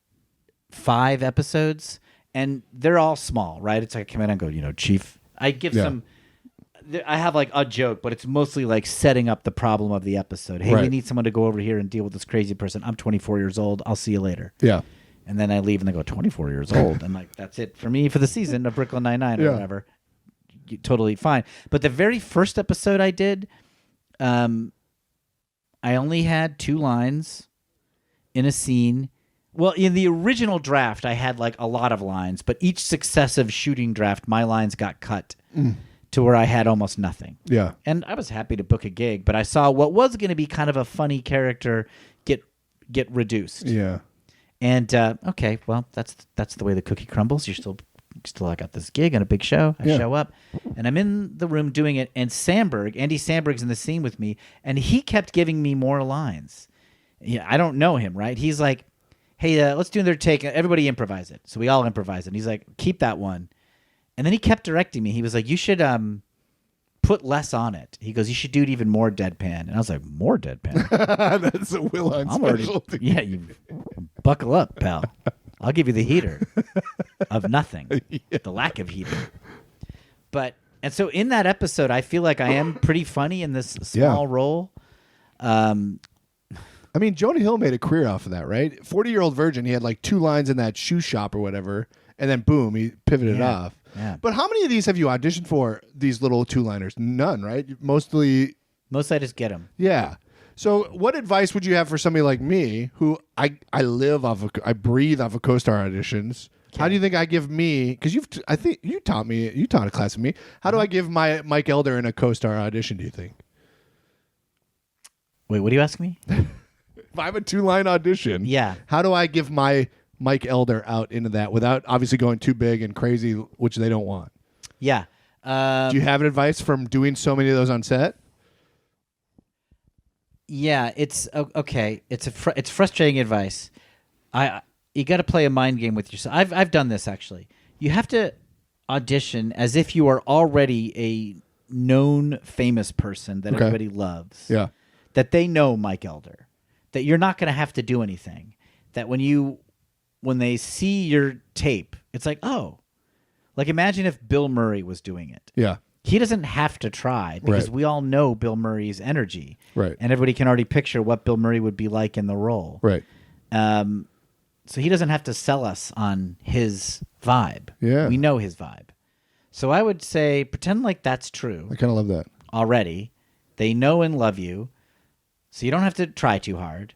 5 episodes, and they're all small, right? It's like I come in and go, Chief. I give some. I have like a joke, but it's mostly like setting up the problem of the episode. Hey, we need someone to go over here and deal with this crazy person. I'm 24 years old. I'll see you later. Yeah. And then I leave and they go, 24 years old. I'm like, that's it for me for the season of Brooklyn Nine-Nine or whatever. Totally fine. But the very first episode I did, I only had 2 lines in a scene. Well, in the original draft, I had like a lot of lines, but each successive shooting draft, my lines got cut. To where I had almost nothing. Yeah. And I was happy to book a gig, but I saw what was going to be kind of a funny character get reduced. Yeah. And okay, well, that's the way the cookie crumbles. You're still I got this gig on a big show. I show up, and I'm in the room doing it, and Andy Samberg's in the scene with me, and he kept giving me more lines. Yeah, I don't know him, right? He's like, hey, let's do another take. Everybody improvise it. So we all improvise it. And he's like, keep that one. And then he kept directing me. He was like, you should put less on it. He goes, you should do it even more deadpan. And I was like, more deadpan? That's a Will Hines specialty. Yeah, you buckle up, pal. I'll give you the heater of nothing, the lack of heater. And so in that episode, I feel like I am pretty funny in this small role. I mean, Jonah Hill made a career off of that, right? 40-Year-Old Virgin, he had like 2 lines in that shoe shop or whatever, and then boom, he pivoted off. Yeah. But how many of these have you auditioned for, these little 2-liners? None, right? Most I just get them. Yeah. So what advice would you have for somebody like me who I breathe off of co-star auditions? How do you think I give me? Because I think you taught a class with me. How do I give my Mike Elder in a co-star audition? Do you think? Wait, what do you ask me? If I have a 2-line audition, Yeah. how do I give my Mike Elder out into that without obviously going too big and crazy, which they don't want? Yeah. Do you have advice from doing so many of those on set? Yeah, it's okay. It's frustrating advice. You got to play a mind game with yourself. I've done this actually. You have to audition as if you are already a known famous person that everybody loves. Yeah. That they know Mike Elder. That you're not going to have to do anything. That when they see your tape, it's like, oh, like imagine if Bill Murray was doing it. Yeah. He doesn't have to try because we all know Bill Murray's energy. Right. And everybody can already picture what Bill Murray would be like in the role. Right. So he doesn't have to sell us on his vibe. Yeah. We know his vibe. So I would say pretend like that's true. I kind of love that. Already. They know and love you. So you don't have to try too hard.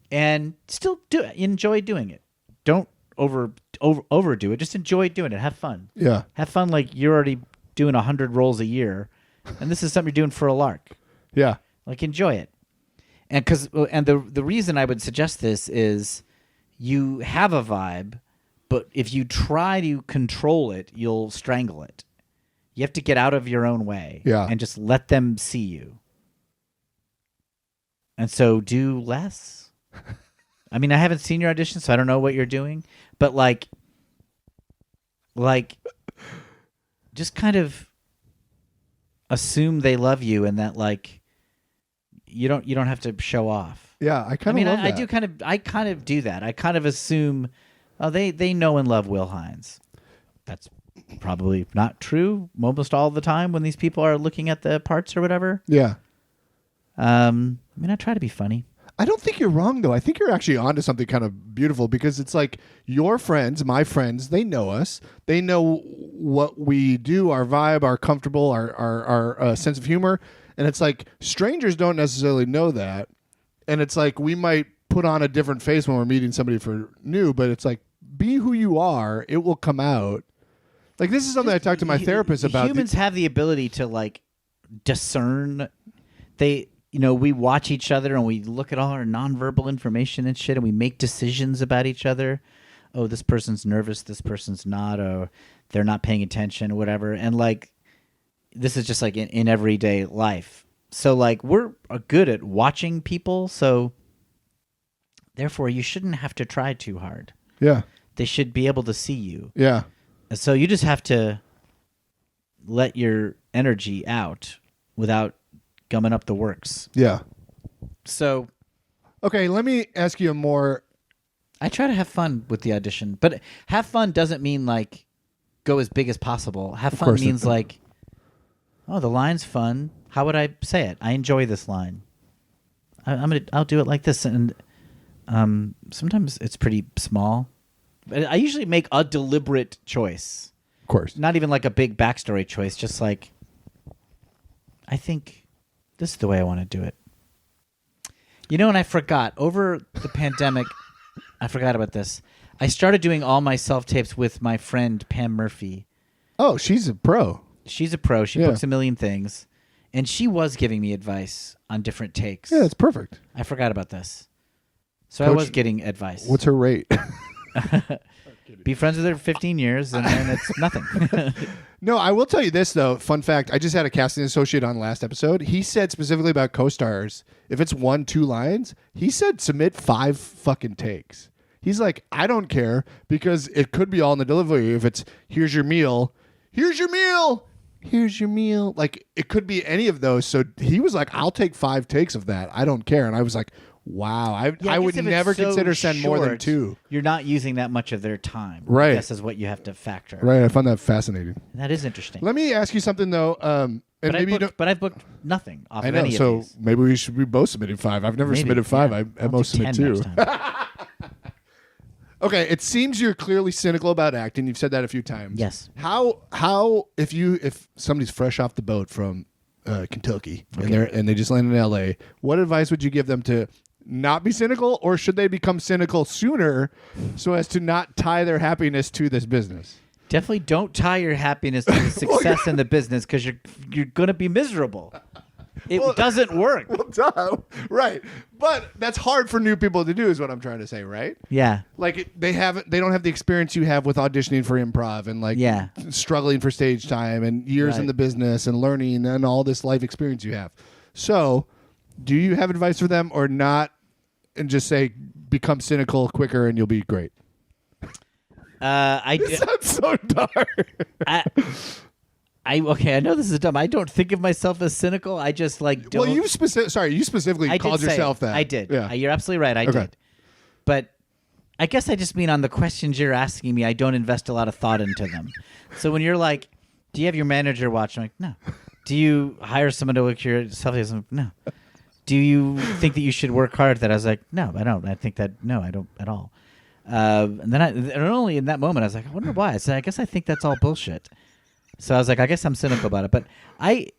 And still enjoy doing it. Don't overdo it. Just enjoy doing it. Have fun. Yeah. Have fun like you're already doing 100 roles a year, and this is something you're doing for a lark. Yeah. Like enjoy it. And the reason I would suggest this is you have a vibe, but if you try to control it, you'll strangle it. You have to get out of your own way and just let them see you. And so do less. I mean, I haven't seen your audition, so I don't know what you're doing, but like just kind of assume they love you and that like you don't have to show off. Yeah, I kind of love that. I kind of do that. I kind of assume they know and love Will Hines. That's probably not true almost all the time when these people are looking at the parts or whatever. Yeah. I mean, I try to be funny. I don't think you're wrong, though. I think you're actually onto something kind of beautiful because it's like your friends, my friends, they know us. They know what we do, our vibe, our comfortable, our sense of humor. And it's like strangers don't necessarily know that. And it's like we might put on a different face when we're meeting somebody for new, but it's like be who you are. It will come out. Like this is something I talked to my therapist about. Humans have the ability to like discern. We watch each other and we look at all our nonverbal information and shit and we make decisions about each other. Oh, this person's nervous, this person's not, or they're not paying attention or whatever. And like, this is just like in everyday life. So like, we're good at watching people. So therefore you shouldn't have to try too hard. Yeah. They should be able to see you. Yeah. So you just have to let your energy out without gumming up the works. Yeah. So, okay, let me ask you a more. I try to have fun with the audition, but have fun doesn't mean like go as big as possible. Have fun means like, oh, the line's fun. How would I say it? I enjoy this line. I'll do it like this, and sometimes it's pretty small. But I usually make a deliberate choice. Of course, not even like a big backstory choice. Just like, I think. This is the way I want to do it. And I forgot. Over the pandemic, I forgot about this. I started doing all my self-tapes with my friend Pam Murphy. Oh, she's a pro. She's a pro. She books a million things. And she was giving me advice on different takes. Yeah, that's perfect. I forgot about this. So Coach, I was getting advice. What's her rate? Be friends with her for 15 years, and then it's nothing. No, I will tell you this, though. Fun fact, I just had a casting associate on last episode. He said specifically about co-stars, if it's 1-2 lines, he said submit 5 fucking takes. He's like, I don't care, because it could be all in the delivery. If it's, here's your meal, here's your meal, here's your meal. Like, it could be any of those. So he was like, I'll take 5 takes of that. I don't care. And I was like, wow, I would never consider send more than 2. You're not using that much of their time. Right. I guess is what you have to factor. Right. I found that fascinating. That is interesting. Let me ask you something, though. But I've booked nothing off of any of these. So maybe we should be both submitting 5. I've never submitted 5. I at most submit 2. Okay, it seems you're clearly cynical about acting. You've said that a few times. Yes. How if somebody's fresh off the boat from Kentucky and they just landed in LA, what advice would you give them to not be cynical, or should they become cynical sooner so as to not tie their happiness to this business? Definitely don't tie your happiness to the success in the business, because you're going to be miserable. It doesn't work. Well, duh. Right. But that's hard for new people to do, is what I'm trying to say, right? Yeah. Like they don't have the experience you have with auditioning for improv and like struggling for stage time and years in the business and learning and all this life experience you have. So, do you have advice for them or not? And just say, become cynical quicker and you'll be great. This sounds so dark. I know this is dumb. I don't think of myself as cynical. I just like don't. Well, you specifically called yourself that. I did. Yeah. You're absolutely right. I did. But I guess I just mean on the questions you're asking me, I don't invest a lot of thought into them. So when you're like, do you have your manager watch? I'm like, no. Do you hire someone to look your stuff? I'm like, no. Do you think that you should work hard at that? I was like, no, I don't. I think that, no, I don't at all. And only in that moment, I was like, I wonder why. I said, I guess I think that's all bullshit. So I was like, I guess I'm cynical about it. But I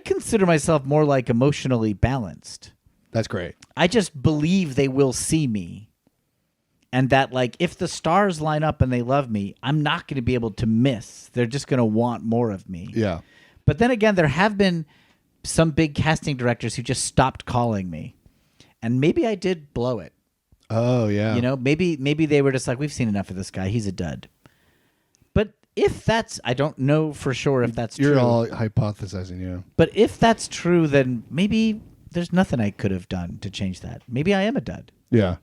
consider myself more like emotionally balanced. That's great. I just believe they will see me. And that, like, if the stars line up and they love me, I'm not going to be able to miss. They're just going to want more of me. Yeah. But then again, there have been some big casting directors who just stopped calling me. And maybe I did blow it. Oh, yeah. You know, maybe they were just like, we've seen enough of this guy. He's a dud. But if that's, I don't know for sure if that's true. You're all hypothesizing, yeah. But if that's true, then maybe there's nothing I could have done to change that. Maybe I am a dud. Yeah.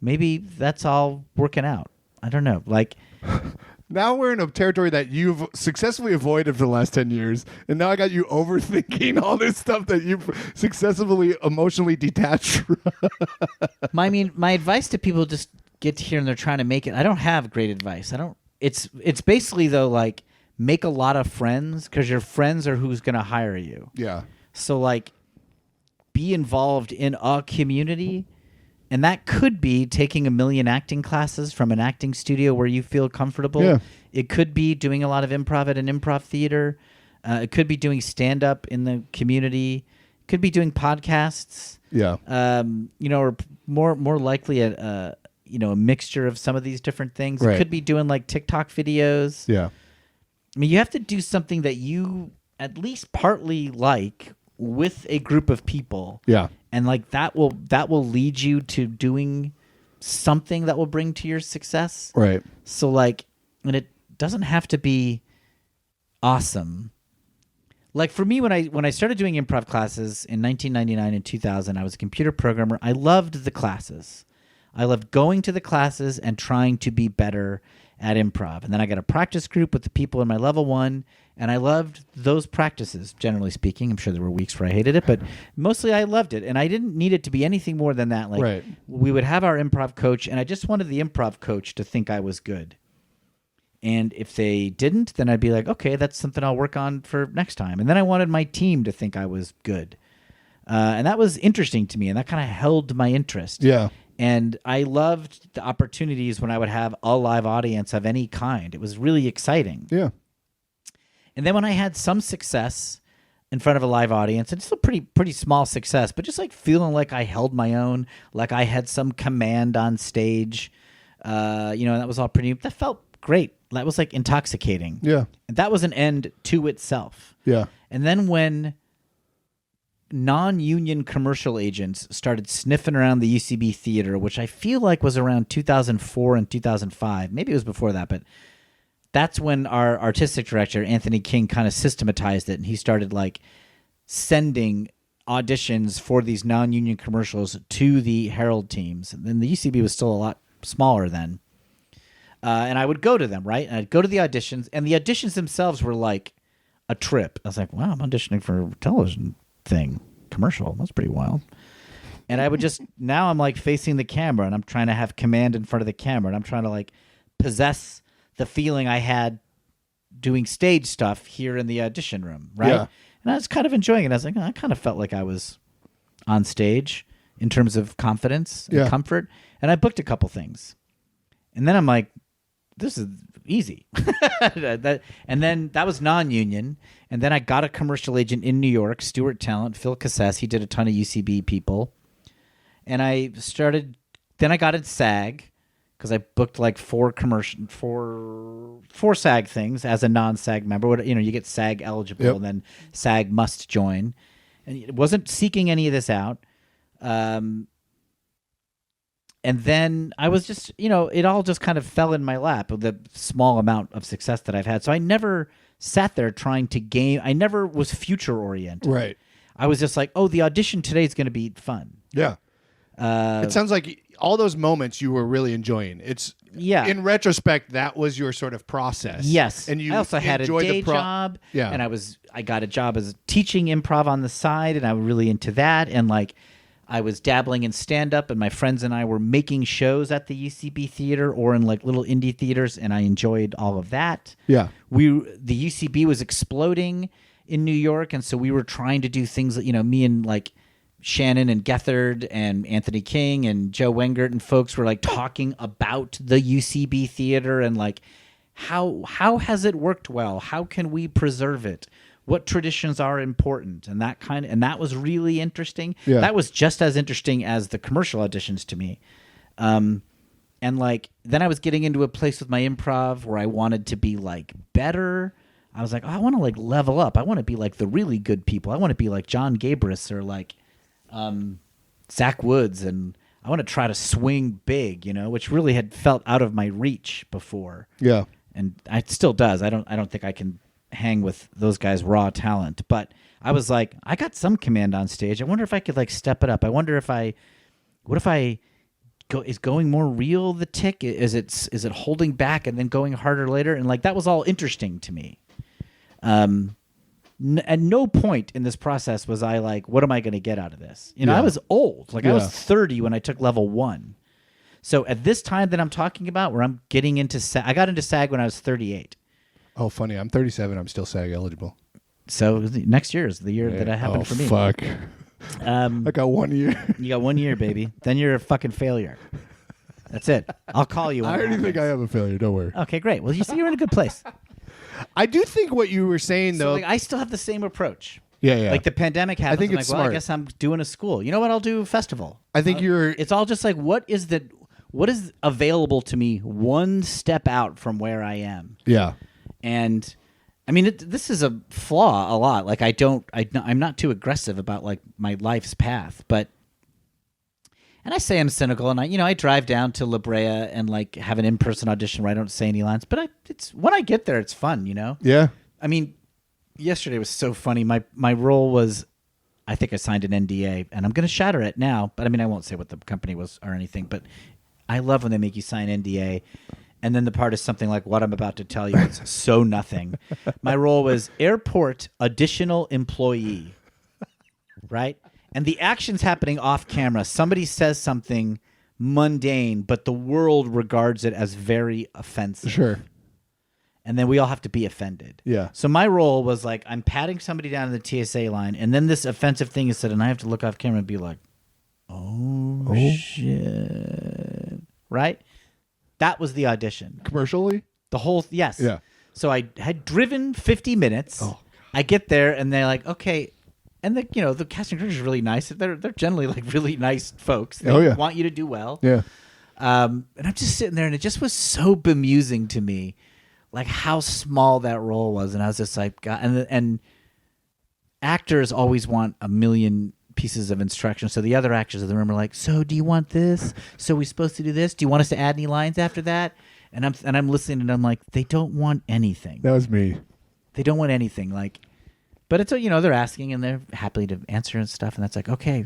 Maybe that's all working out. I don't know. Like, now we're in a territory that you've successfully avoided for the last 10 years. And now I got you overthinking all this stuff that you've successfully emotionally detached from. my advice to people just get here and they're trying to make it. I don't have great advice. It's basically, though, like, make a lot of friends, because your friends are who's going to hire you. Yeah. So, like, be involved in a community. And that could be taking 1 million acting classes from an acting studio where you feel comfortable. Yeah. It could be doing a lot of improv at an improv theater. It could be doing stand-up in the community. It could be doing podcasts. Yeah. Or more likely a mixture of some of these different things. Right. It could be doing like TikTok videos. Yeah. I mean, you have to do something that you at least partly like with a group of people. Yeah. And like that will lead you to doing something that will bring to your success. Right. So like, and it doesn't have to be awesome. Like for me, when I started doing improv classes in 1999 and 2000, I was a computer programmer. I loved the classes. I loved going to the classes and trying to be better at improv. And then I got a practice group with the people in my level 1, and I loved those practices, generally speaking. I'm sure there were weeks where I hated it, but mostly I loved it. And I didn't need it to be anything more than that. Like we would have our improv coach, and I just wanted the improv coach to think I was good. And if they didn't, then I'd be like, okay, that's something I'll work on for next time. And then I wanted my team to think I was good. And that was interesting to me, and that kind of held my interest. Yeah. And I loved the opportunities when I would have a live audience of any kind. It was really exciting. Yeah. And then when I had some success in front of a live audience, and it's a pretty small success, but just like feeling like I held my own, like I had some command on stage, that was all pretty, that felt great. That was like intoxicating. Yeah. And that was an end to itself. Yeah. And then when non-union commercial agents started sniffing around the UCB theater, which I feel like was around 2004 and 2005. Maybe it was before that, but that's when our artistic director, Anthony King, kind of systematized it, and he started like sending auditions for these non-union commercials to the Herald teams. And then the UCB was still a lot smaller then. And I would go to them, right? And I'd go to the auditions, and the auditions themselves were like a trip. I was like, wow, I'm auditioning for a television thing, commercial. That's pretty wild. And I would just, now I'm like facing the camera, and I'm trying to have command in front of the camera, and I'm trying to like possess the feeling I had doing stage stuff here in the audition room, right? Yeah. And I was kind of enjoying it. I was like, I kind of felt like I was on stage in terms of confidence and comfort. And I booked a couple things. And then I'm like, this is easy. And then that was non-union. And then I got a commercial agent in New York, Stuart Talent, Phil Cassess. He did a ton of UCB people. and then I got in SAG because I booked like four SAG things as a non-SAG member. You get SAG eligible, and then SAG must join. And it wasn't seeking any of this out. And then I was just, it all just kind of fell in my lap of the small amount of success that I've had. So I never sat there trying to game. I never was future oriented. Right. I was just like, oh, the audition today is going to be fun. Yeah. It sounds like all those moments you were really enjoying. In retrospect, that was your sort of process. Yes. And you I also had a day job. Yeah. And I got a job as teaching improv on the side, and I was really into that. And like, I was dabbling in stand-up, and my friends and I were making shows at the UCB theater or in like little indie theaters, and I enjoyed all of that. Yeah. The UCB was exploding in New York, and so we were trying to do things that, me and like Shannon and Gethard and Anthony King and Joe Wengert and folks were like talking about the UCB theater and like how has it worked well? How can we preserve it? What traditions are important? And that was really interesting. Yeah. That was just as interesting as the commercial auditions to me. And like then I was getting into a place with my improv where I wanted to be like better. I was like, I want to like level up. I want to be like the really good people. I want to be like John Gabris or like Zach Woods, and I want to try to swing big, which really had felt out of my reach before. Yeah. And it still does. I don't think I can hang with those guys' raw talent, but I was like, I got some command on stage. I wonder if I could like step it up. I wonder if is going more real the tick? Is it holding back and then going harder later? And like that was all interesting to me. At no point in this process was I like, what am I going to get out of this? I was old. Like I was 30 when I took level 1. So at this time that I'm talking about where I'm getting into SAG, I got into SAG when I was 38. Oh, funny. I'm 37. I'm still SAG eligible. So next year is the year that happened for me. Fuck. I got 1 year. You got 1 year, baby. Then you're a fucking failure. That's it. I'll call you. I already think I am a failure. Don't worry. Okay, great. Well, you see, you're in a good place. I do think what you were saying, though. So, like, I still have the same approach. Yeah. Like the pandemic happens. I think I'm it's like, smart. well, I guess I'm doing a school. You know what? I'll do a festival. I think It's all just like, what is available to me one step out from where I am? Yeah. And I mean, this is a flaw a lot. Like I'm not too aggressive about like my life's path, and I say I'm cynical, and I drive down to La Brea and like have an in-person audition where I don't say any lines, but it's when I get there, it's fun, Yeah. I mean, yesterday was so funny. My role was, I think I signed an NDA, and I'm going to shatter it now, but I mean, I won't say what the company was or anything, but I love when they make you sign NDA, and then the part is something like what I'm about to tell you is so nothing. My role was airport additional employee, right? And the action's happening off camera. Somebody says something mundane, but the world regards it as very offensive. Sure. And then we all have to be offended. Yeah. So my role was like, I'm patting somebody down in the TSA line, and then this offensive thing is said, and I have to look off camera and be like, oh. Shit. Right? That was the audition. Commercially? Yes. Yeah. So I had driven 50 minutes. Oh. I get there, and they're like, okay. And the casting director is really nice. They're generally like really nice folks. They want you to do well. Yeah. And I'm just sitting there, and it just was so bemusing to me, like how small that role was. And I was just like, God. And actors always want a million pieces of instruction. So the other actors in the room are like, so do you want this? So we're supposed to do this? Do you want us to add any lines after that? And I'm listening, and I'm like, they don't want anything. That was me. They don't want anything. Like. But it's they're asking, and they're happy to answer and stuff, and that's like, okay,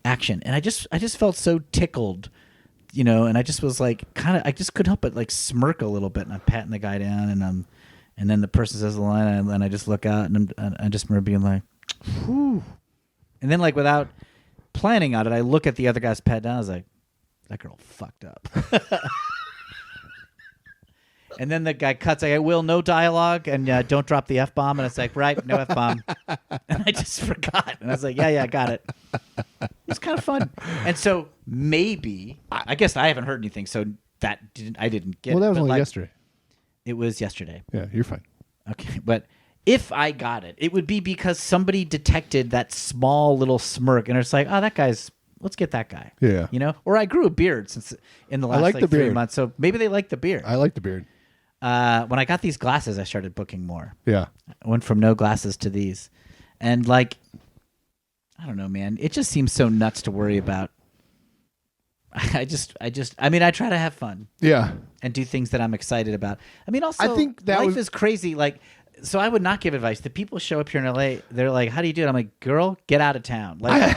action. And I just felt so tickled, and I just was like I just couldn't help but like smirk a little bit, and I'm patting the guy down, and then the person says the line, and I just look out, and I just remember being like, whew. And then like without planning on it, I look at the other guy's pat down, I was like, that girl fucked up. And then the guy cuts. I go, Will, no dialogue, and don't drop the F-bomb. And it's like, right, no F-bomb. And I just forgot. And I was like, yeah, I got it. It's kind of fun. And so maybe, I guess I haven't heard anything, so I didn't get it. Well, that was but only like, yesterday. It was yesterday. Yeah, you're fine. Okay, but if I got it, it would be because somebody detected that small little smirk, and it's like, oh, that guy's let's get that guy. Yeah. You know, or I grew a beard since in the last like the 3 beard. months, so maybe they like the beard. I like the beard. When I got these glasses, I started booking more. Yeah. I went from no glasses to these, and like, I don't know, man. It just seems so nuts to worry about. I mean, I try to have fun. Yeah. And do things that I'm excited about. I mean, also, I think that life is crazy. Like, so I would not give advice. The people show up here in LA, they're like, how do you do it? I'm like, girl, get out of town. Like,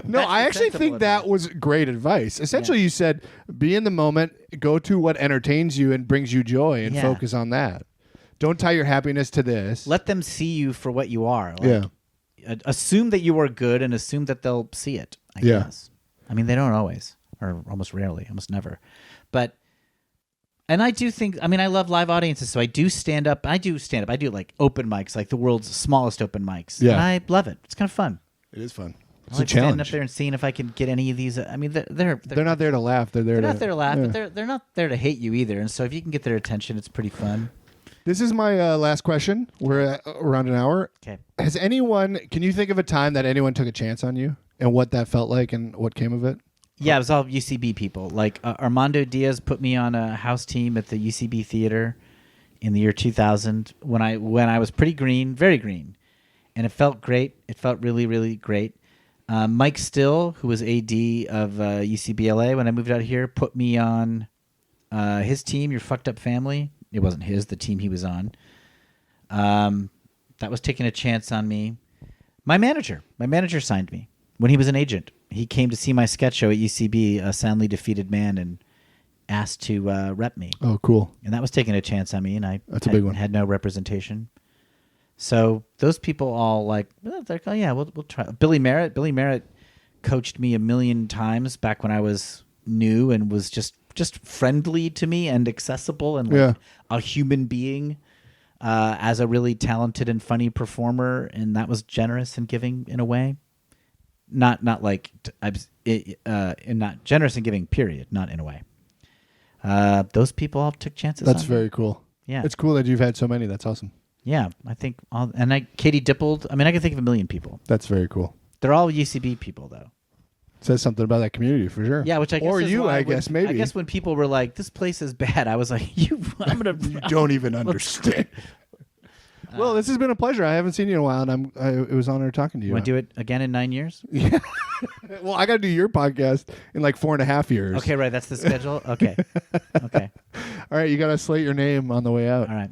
No, I actually think that was great advice. Essentially, you said, be in the moment, go to what entertains you and brings you joy, and focus on that. Don't tie your happiness to this. Let them see you for what you are. Like, assume that you are good and assume that they'll see it, I guess. I mean, they don't always, or almost rarely, almost never. But, and I do think, I mean, I love live audiences, so I do stand up. I do like open mics, like the world's smallest open mics. Yeah. And I love it. It's kind of fun. It is fun. It's a challenge. Standing up there and seeing if I can get any of these. I mean, they're not there to laugh. They're not there to laugh, but they're not there to hate you either. And so if you can get their attention, it's pretty fun. This is my last question. We're at around an hour. Okay. Can you think of a time that anyone took a chance on you and what that felt like and what came of it? Yeah, it was all UCB people. Like Armando Diaz put me on a house team at the UCB Theater in the year 2000 when I was pretty green, very green. And it felt great. It felt really, really great. Mike Still, who was AD of UCBLA when I moved out here, put me on his team, Your Fucked Up Family. It wasn't his, the team he was on. That was taking a chance on me. My manager signed me when he was an agent. He came to see my sketch show at UCB, A Soundly Defeated Man, and asked to rep me. Oh, cool. And that was taking a chance on me, and That's a big one. Had no representation. So those people all like, they're like, oh yeah, we'll try. Billy Merritt coached me a million times back when I was new and was just friendly to me and accessible and like a human being as a really talented and funny performer, and that was generous and giving in a way. Not like not generous and giving. Period. Not in a way. Those people all took chances. That's very cool. Yeah, it's cool that you've had so many. That's awesome. Yeah, I think Katie Dippold. I mean, I can think of a million people. That's very cool. They're all UCB people, though. Says something about that community for sure. Yeah, which I guess or is you, why I guess maybe. I guess when people were like, "This place is bad," I was like, "You don't even understand." Well, this has been a pleasure. I haven't seen you in a while, and it was an honor talking to you. Want to do it again in 9 years? Yeah. Well, I got to do your podcast in like 4.5 years. Okay, right. That's the schedule. Okay. Okay. All right, you got to slate your name on the way out. All right.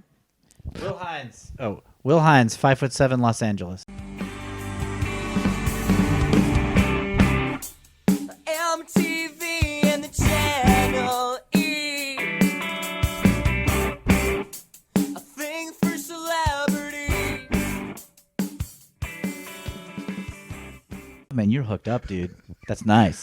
Will Hines. Oh, Will Hines, 5'7", Los Angeles. MTV and the Channel E. A thing for celebrity. Man, you're hooked up, dude. That's nice.